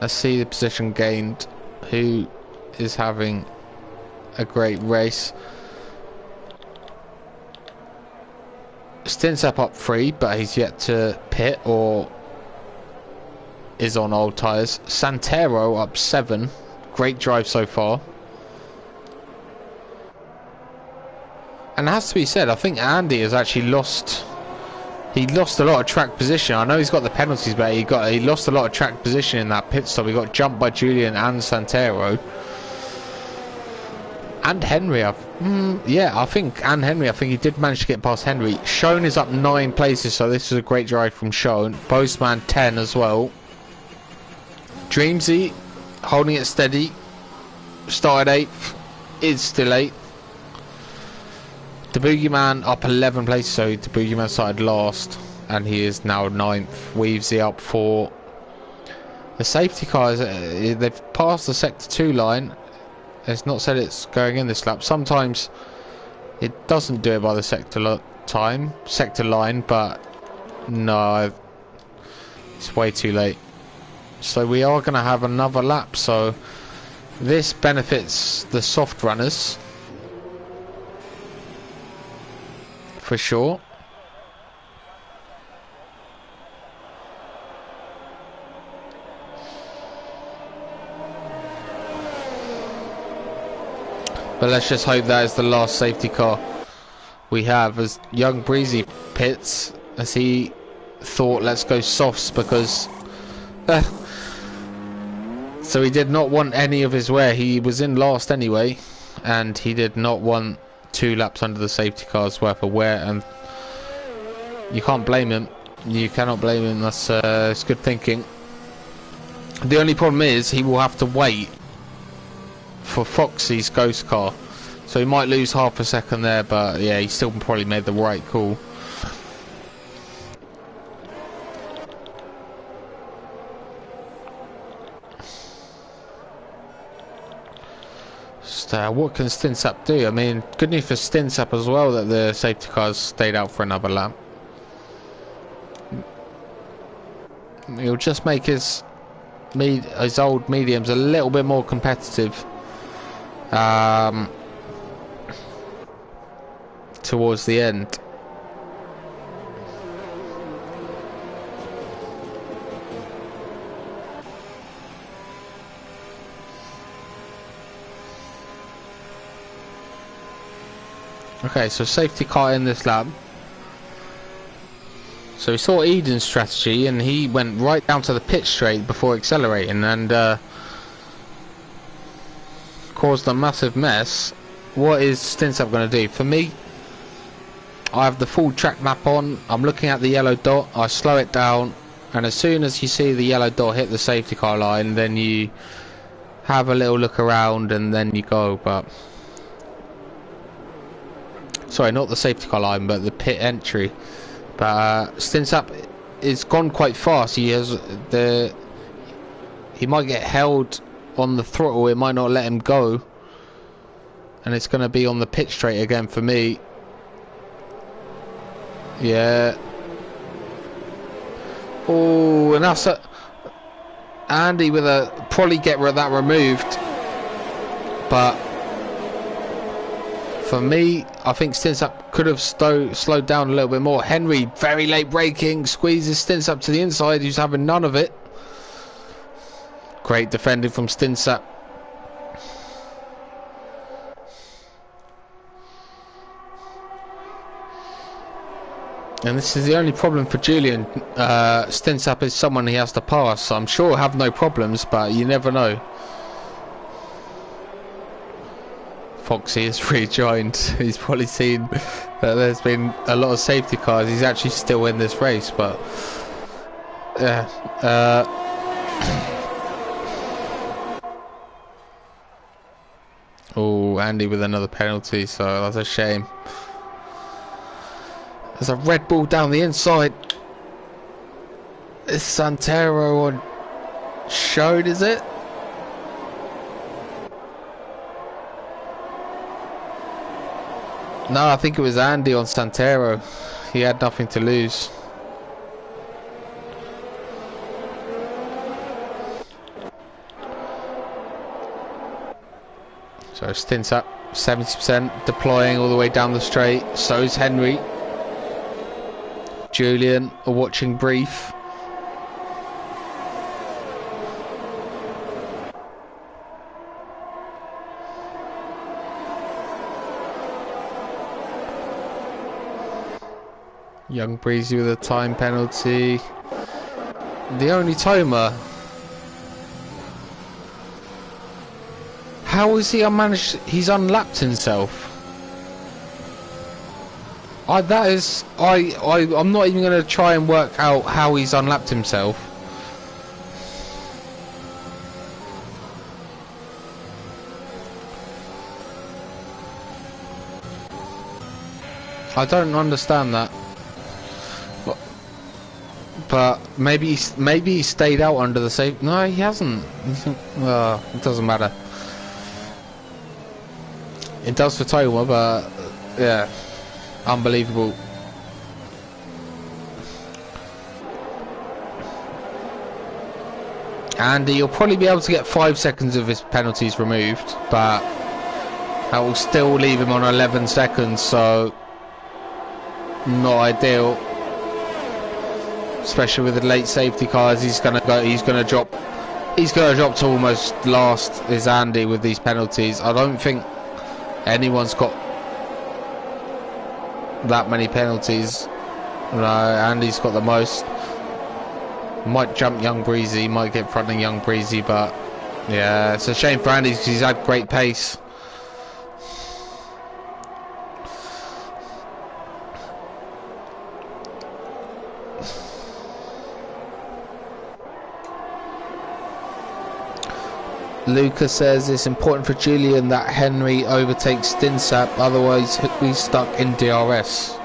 Let's see the position gained. Who is having a great race? Stinsap up 3, but he's yet to pit or is on old tyres. Santero up 7. Great drive so far. And it has to be said, I think Andy has actually lost. He lost a lot of track position. I know he's got the penalties, but he lost a lot of track position in that pit stop. He got jumped by Julian and Santero. And Henry, I think he did manage to get past Henry. Schoen is up 9 places, so this is a great drive from Schoen. Postman 10 as well. Dreamsy holding it steady. Started 8th, is still 8th. The Boogeyman up 11 places, so the Boogeyman started last, and he is now 9th. Weavesy up 4. The safety cars, they've passed the sector 2 line. It's not said it's going in this lap. Sometimes it doesn't do it by the sector line, but no, it's way too late. So we are going to have another lap. So this benefits the soft runners for sure. But let's just hope that is the last safety car we have, as young Breezy pits, as he thought let's go softs, because so he did not want any of his wear. He was in last anyway, and he did not want 2 laps under the safety car's worth of wear, and you can't blame him. You cannot blame him. That's it's good thinking. The only problem is he will have to wait for Foxy's ghost car, so he might lose half a second there, but yeah, he still probably made the right call. So, what can Stinsap do? I mean, good news for Stinsap as well that the safety cars stayed out for another lap. He'll just make his old mediums a little bit more competitive towards the end. Okay, so safety car in this lap. So we saw Eden's strategy, and he went right down to the pit straight before accelerating, and caused a massive mess. What is Stinsap going to do? For me, I have the full track map on. I'm looking at the yellow dot. I slow it down, and as soon as you see the yellow dot hit the safety car line, then you have a little look around and then you go. But sorry, not the safety car line, but the pit entry. But Stinsap is gone quite fast. He might get held on the throttle. It might not let him go, and it's going to be on the pit straight again for me. Yeah. Oh, and that's Andy with a probably get that removed. But for me, I think Stinsap could have slowed down a little bit more. Henry, very late braking, squeezes Stinsap to the inside, who's having none of it. Great defending from Stinsap. And this is the only problem for Julian. Stinsap is someone he has to pass, so I'm sure he'll have no problems, but you never know. Foxy has rejoined. He's probably seen that there's been a lot of safety cars. He's actually still in this race, but yeah. Oh, Andy with another penalty, so that's a shame. There's a Red Bull down the inside. It's Santero on Schoen, is it? No, I think it was Andy on Santero. He had nothing to lose. So stints up 70%, deploying all the way down the straight. So is Henry. Julian watching brief. Young Breezy with a time penalty. The only timer. How is he unmanaged? He's unlapped himself. I'm not even going to try and work out how he's unlapped himself. I don't understand that. But maybe he stayed out under the safe. No, he hasn't. Well, it doesn't matter. It does for Toma, but yeah, unbelievable. And you'll probably be able to get 5 seconds of his penalties removed, but that will still leave him on 11 seconds, so not ideal. Especially with the late safety cars, he's gonna drop to almost last is Andy with these penalties. I don't think anyone's got that many penalties. No, Andy's got the most. Might jump Young Breezy, might get fronting Young Breezy, but yeah, it's a shame for Andy because he's had great pace. Lucas says it's important for Julian that Henry overtakes Stinsap, otherwise he'll be stuck in DRS.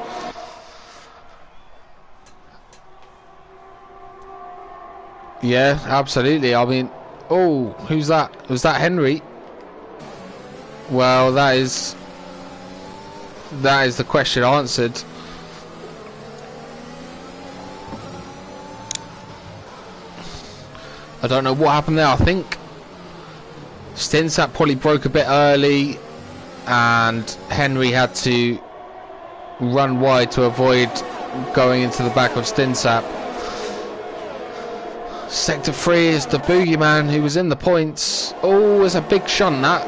Yeah, absolutely. I mean, oh, who's that? Was that Henry? Well, that is the question answered. I don't know what happened there. I think Stinsap probably broke a bit early and Henry had to run wide to avoid going into the back of Stinsap. Sector 3 is the boogeyman who was in the points. Oh, it's a big shunt, that.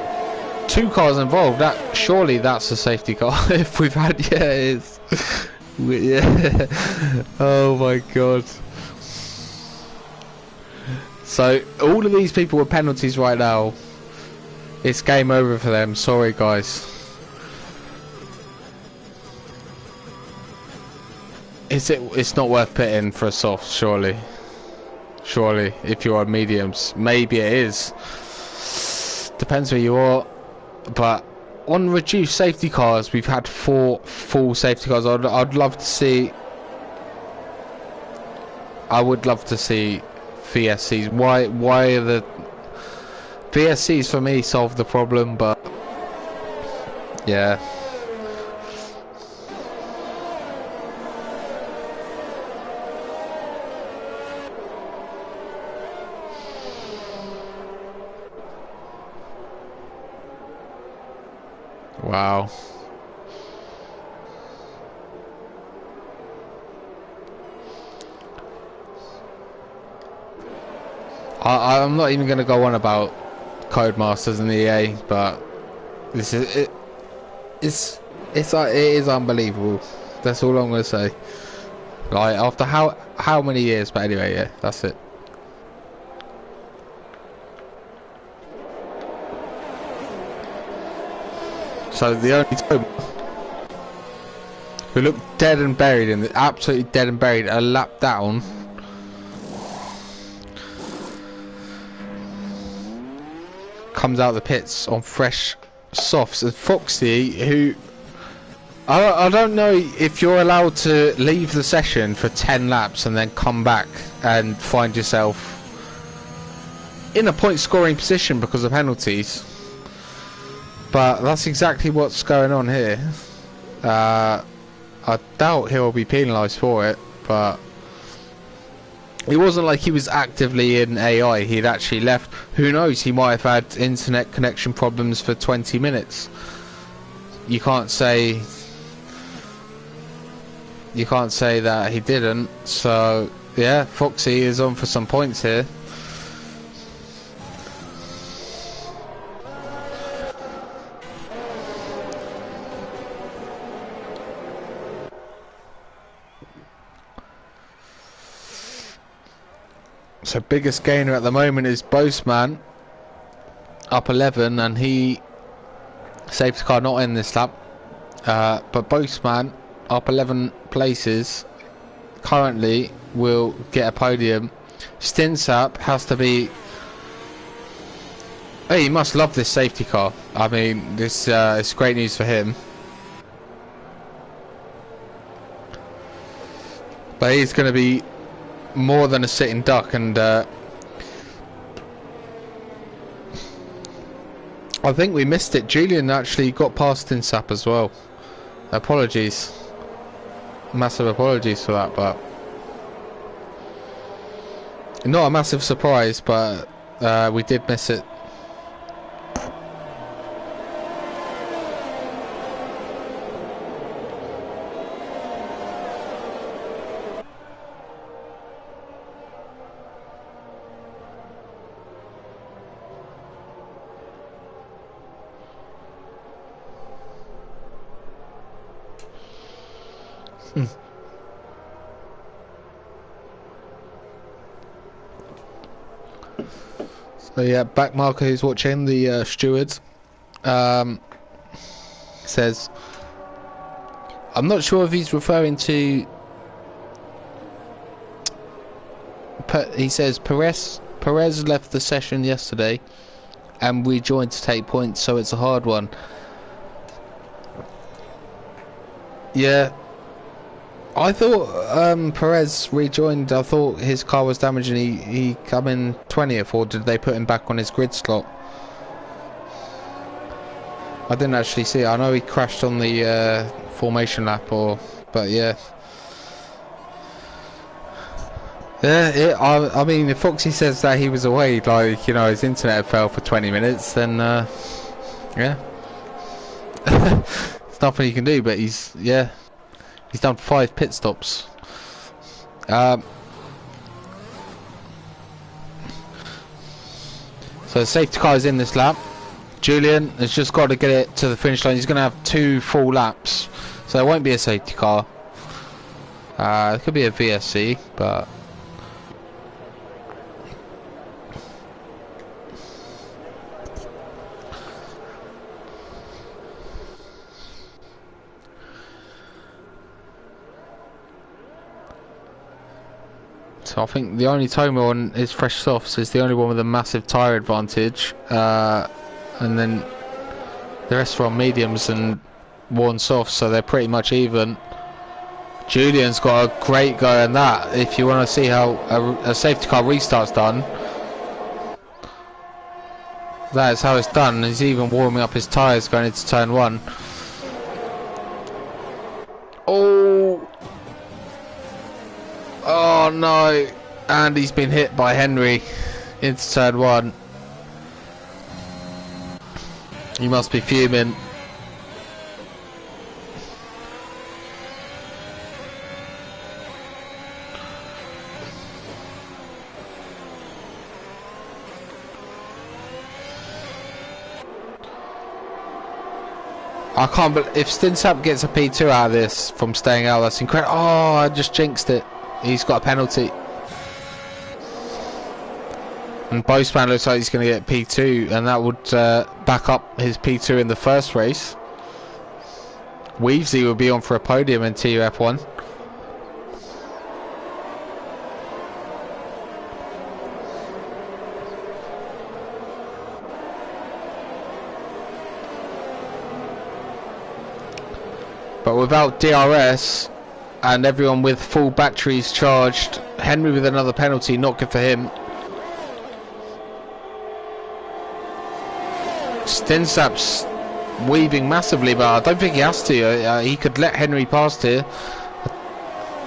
2 cars involved. That surely that's a safety car. If we've had, yeah, it is. Yeah. Oh my god. So all of these people with penalties right now. It's game over for them. Sorry, guys. It's not worth pitting for a soft, surely. Surely, if you're on mediums, maybe it is. Depends where you are. But on reduced safety cars, we've had 4 full safety cars. I'd love to see. I would love to see VSCs. Why are the VSCs for me solve the problem? But yeah. Wow. I'm not even going to go on about Codemasters and EA, but this is it. It is unbelievable. That's all I'm going to say. Like after how many years? But anyway, yeah, that's it. So the only time who looked dead and buried in the absolutely dead and buried a lap down. Comes out of the pits on fresh softs, and Foxy, who I don't know if you're allowed to leave the session for 10 laps and then come back and find yourself in a point scoring position because of penalties, but that's exactly what's going on here. I doubt he'll be penalised for it, but It wasn't like he was actively in AI. He'd actually left. Who knows? He might have had internet connection problems for 20 minutes. You can't say that he didn't. So yeah, Foxy is on for some points here. So biggest gainer at the moment is Boastman, up 11, and he safety car not in this lap, but Boastman up 11 places currently will get a podium. Stinsap has to be. Hey, he must love this safety car. I mean, this is great news for him. But he's going to be more than a sitting duck, and I think we missed it. Julian actually got past Stinsap as well. Apologies. Massive apologies for that, but not a massive surprise, but we did miss it. So yeah, back marker who's watching, the steward, says, I'm not sure if he's referring to, he says Perez left the session yesterday and we joined to take points, so it's a hard one. Yeah, I thought Perez rejoined. I thought his car was damaged and he come in 20th, or did they put him back on his grid slot? I didn't actually see it. I know he crashed on the formation lap, but yeah. Yeah, I mean, if Foxy says that he was away, like, you know, his internet fell for 20 minutes, then yeah. There's nothing he can do, but he's done 5 pit stops. So the safety car is in this lap. Julian has just got to get it to the finish line. He's going to have 2 full laps, so it won't be a safety car. It could be a VSC, but so I think the only Toma on his fresh softs is the only one with a massive tyre advantage, and then the rest are on mediums and worn softs, so they're pretty much even. Julian's got a great go in that. If you want to see how a safety car restart's done, that is how it's done. He's even warming up his tyres going into turn 1. Oh no, and he's been hit by Henry into turn 1. He must be fuming. I can't believe if Stinsap gets a P2 out of this from staying out, that's incredible. Oh, I just jinxed it. He's got a penalty. And Boastman looks like he's going to get P2, and that would back up his P2 in the first race. Weavesy will be on for a podium in TUF1. But without DRS and everyone with full batteries charged, Henry with another penalty, not good for him. Stinsap's weaving massively, but I don't think he has to. He could let Henry past here.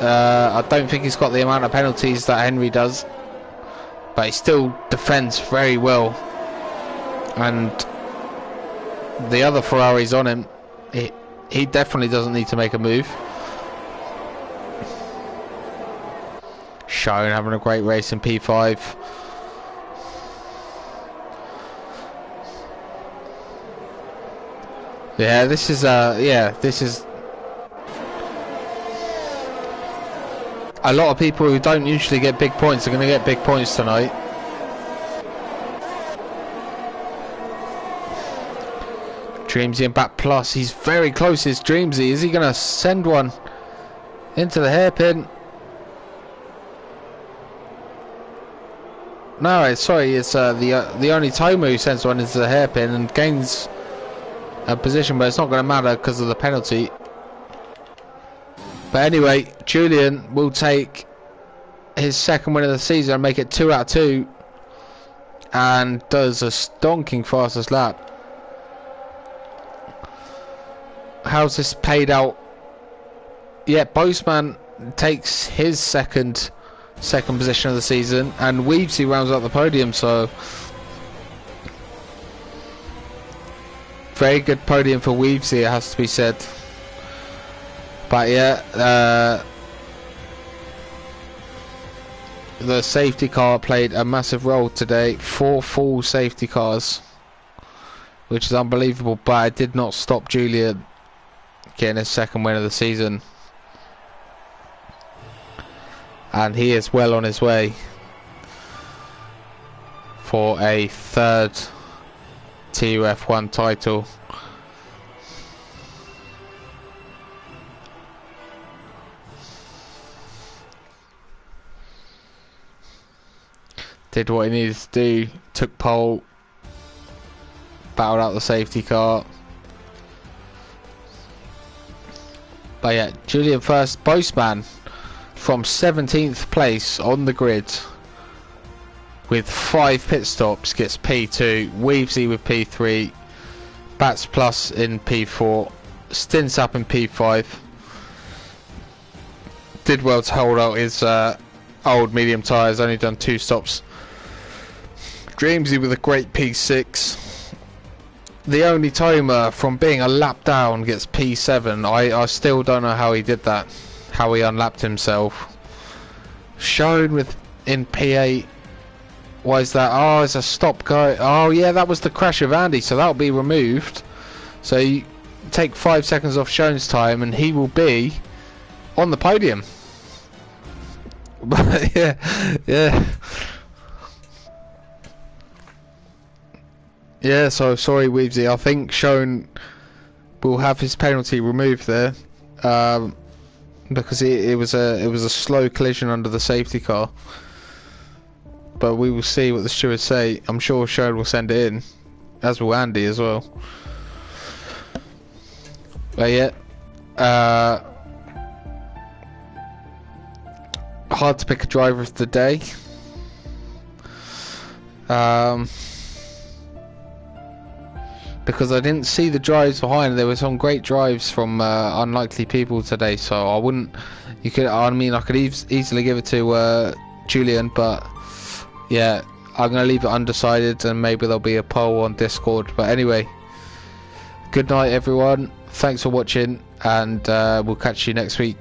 I don't think he's got the amount of penalties that Henry does, but he still defends very well. And the other Ferrari's on him. He definitely doesn't need to make a move. Shown having a great race in P5. Yeah, this is a lot of people who don't usually get big points are going to get big points tonight. Dreamsy and back plus. He's very close, is Dreamsy. Is he going to send one into the hairpin? No, sorry, it's the only Tomo who sends one into the hairpin and gains a position, but it's not going to matter because of the penalty. But anyway, Julian will take his second win of the season and make it 2 out of 2, and does a stonking fastest lap. How's this paid out? Yeah, Boseman takes his second position of the season, and Weavesy rounds out the podium, so very good podium for Weavesy, it has to be said. But yeah, the safety car played a massive role today. 4 full safety cars, which is unbelievable, but it did not stop Julian getting his second win of the season. And he is well on his way for a third TUF1 title. Did what he needed to do, took pole, battled out the safety car. But yeah, Julian first, Boseman from 17th place on the grid with 5 pit stops gets P2, Weavesy with P3, Bats Plus in P4, Stints up in P5. Did well to hold out his old medium tyres, only done 2 stops. Dreamsy with a great P6. The only Toma from being a lap down gets P7. I still don't know how he did that, how he unlapped himself. Shown with in P8. Why is that? Oh, it's a stop go. Oh yeah, that was the crash of Andy, so that'll be removed. So you take 5 seconds off Shown's time and he will be on the podium. But yeah. Yeah, so sorry Weavesy, I think Shown will have his penalty removed there, because it was a slow collision under the safety car. But we will see what the stewards say. I'm sure Shown will send it in, as will Andy as well. But yeah, hard to pick a driver of the day. Because I didn't see the drives behind. There were some great drives from unlikely people today, so I wouldn't. I could easily give it to Julian, but yeah, I'm gonna leave it undecided, and maybe there'll be a poll on Discord. But anyway, good night, everyone. Thanks for watching, and we'll catch you next week.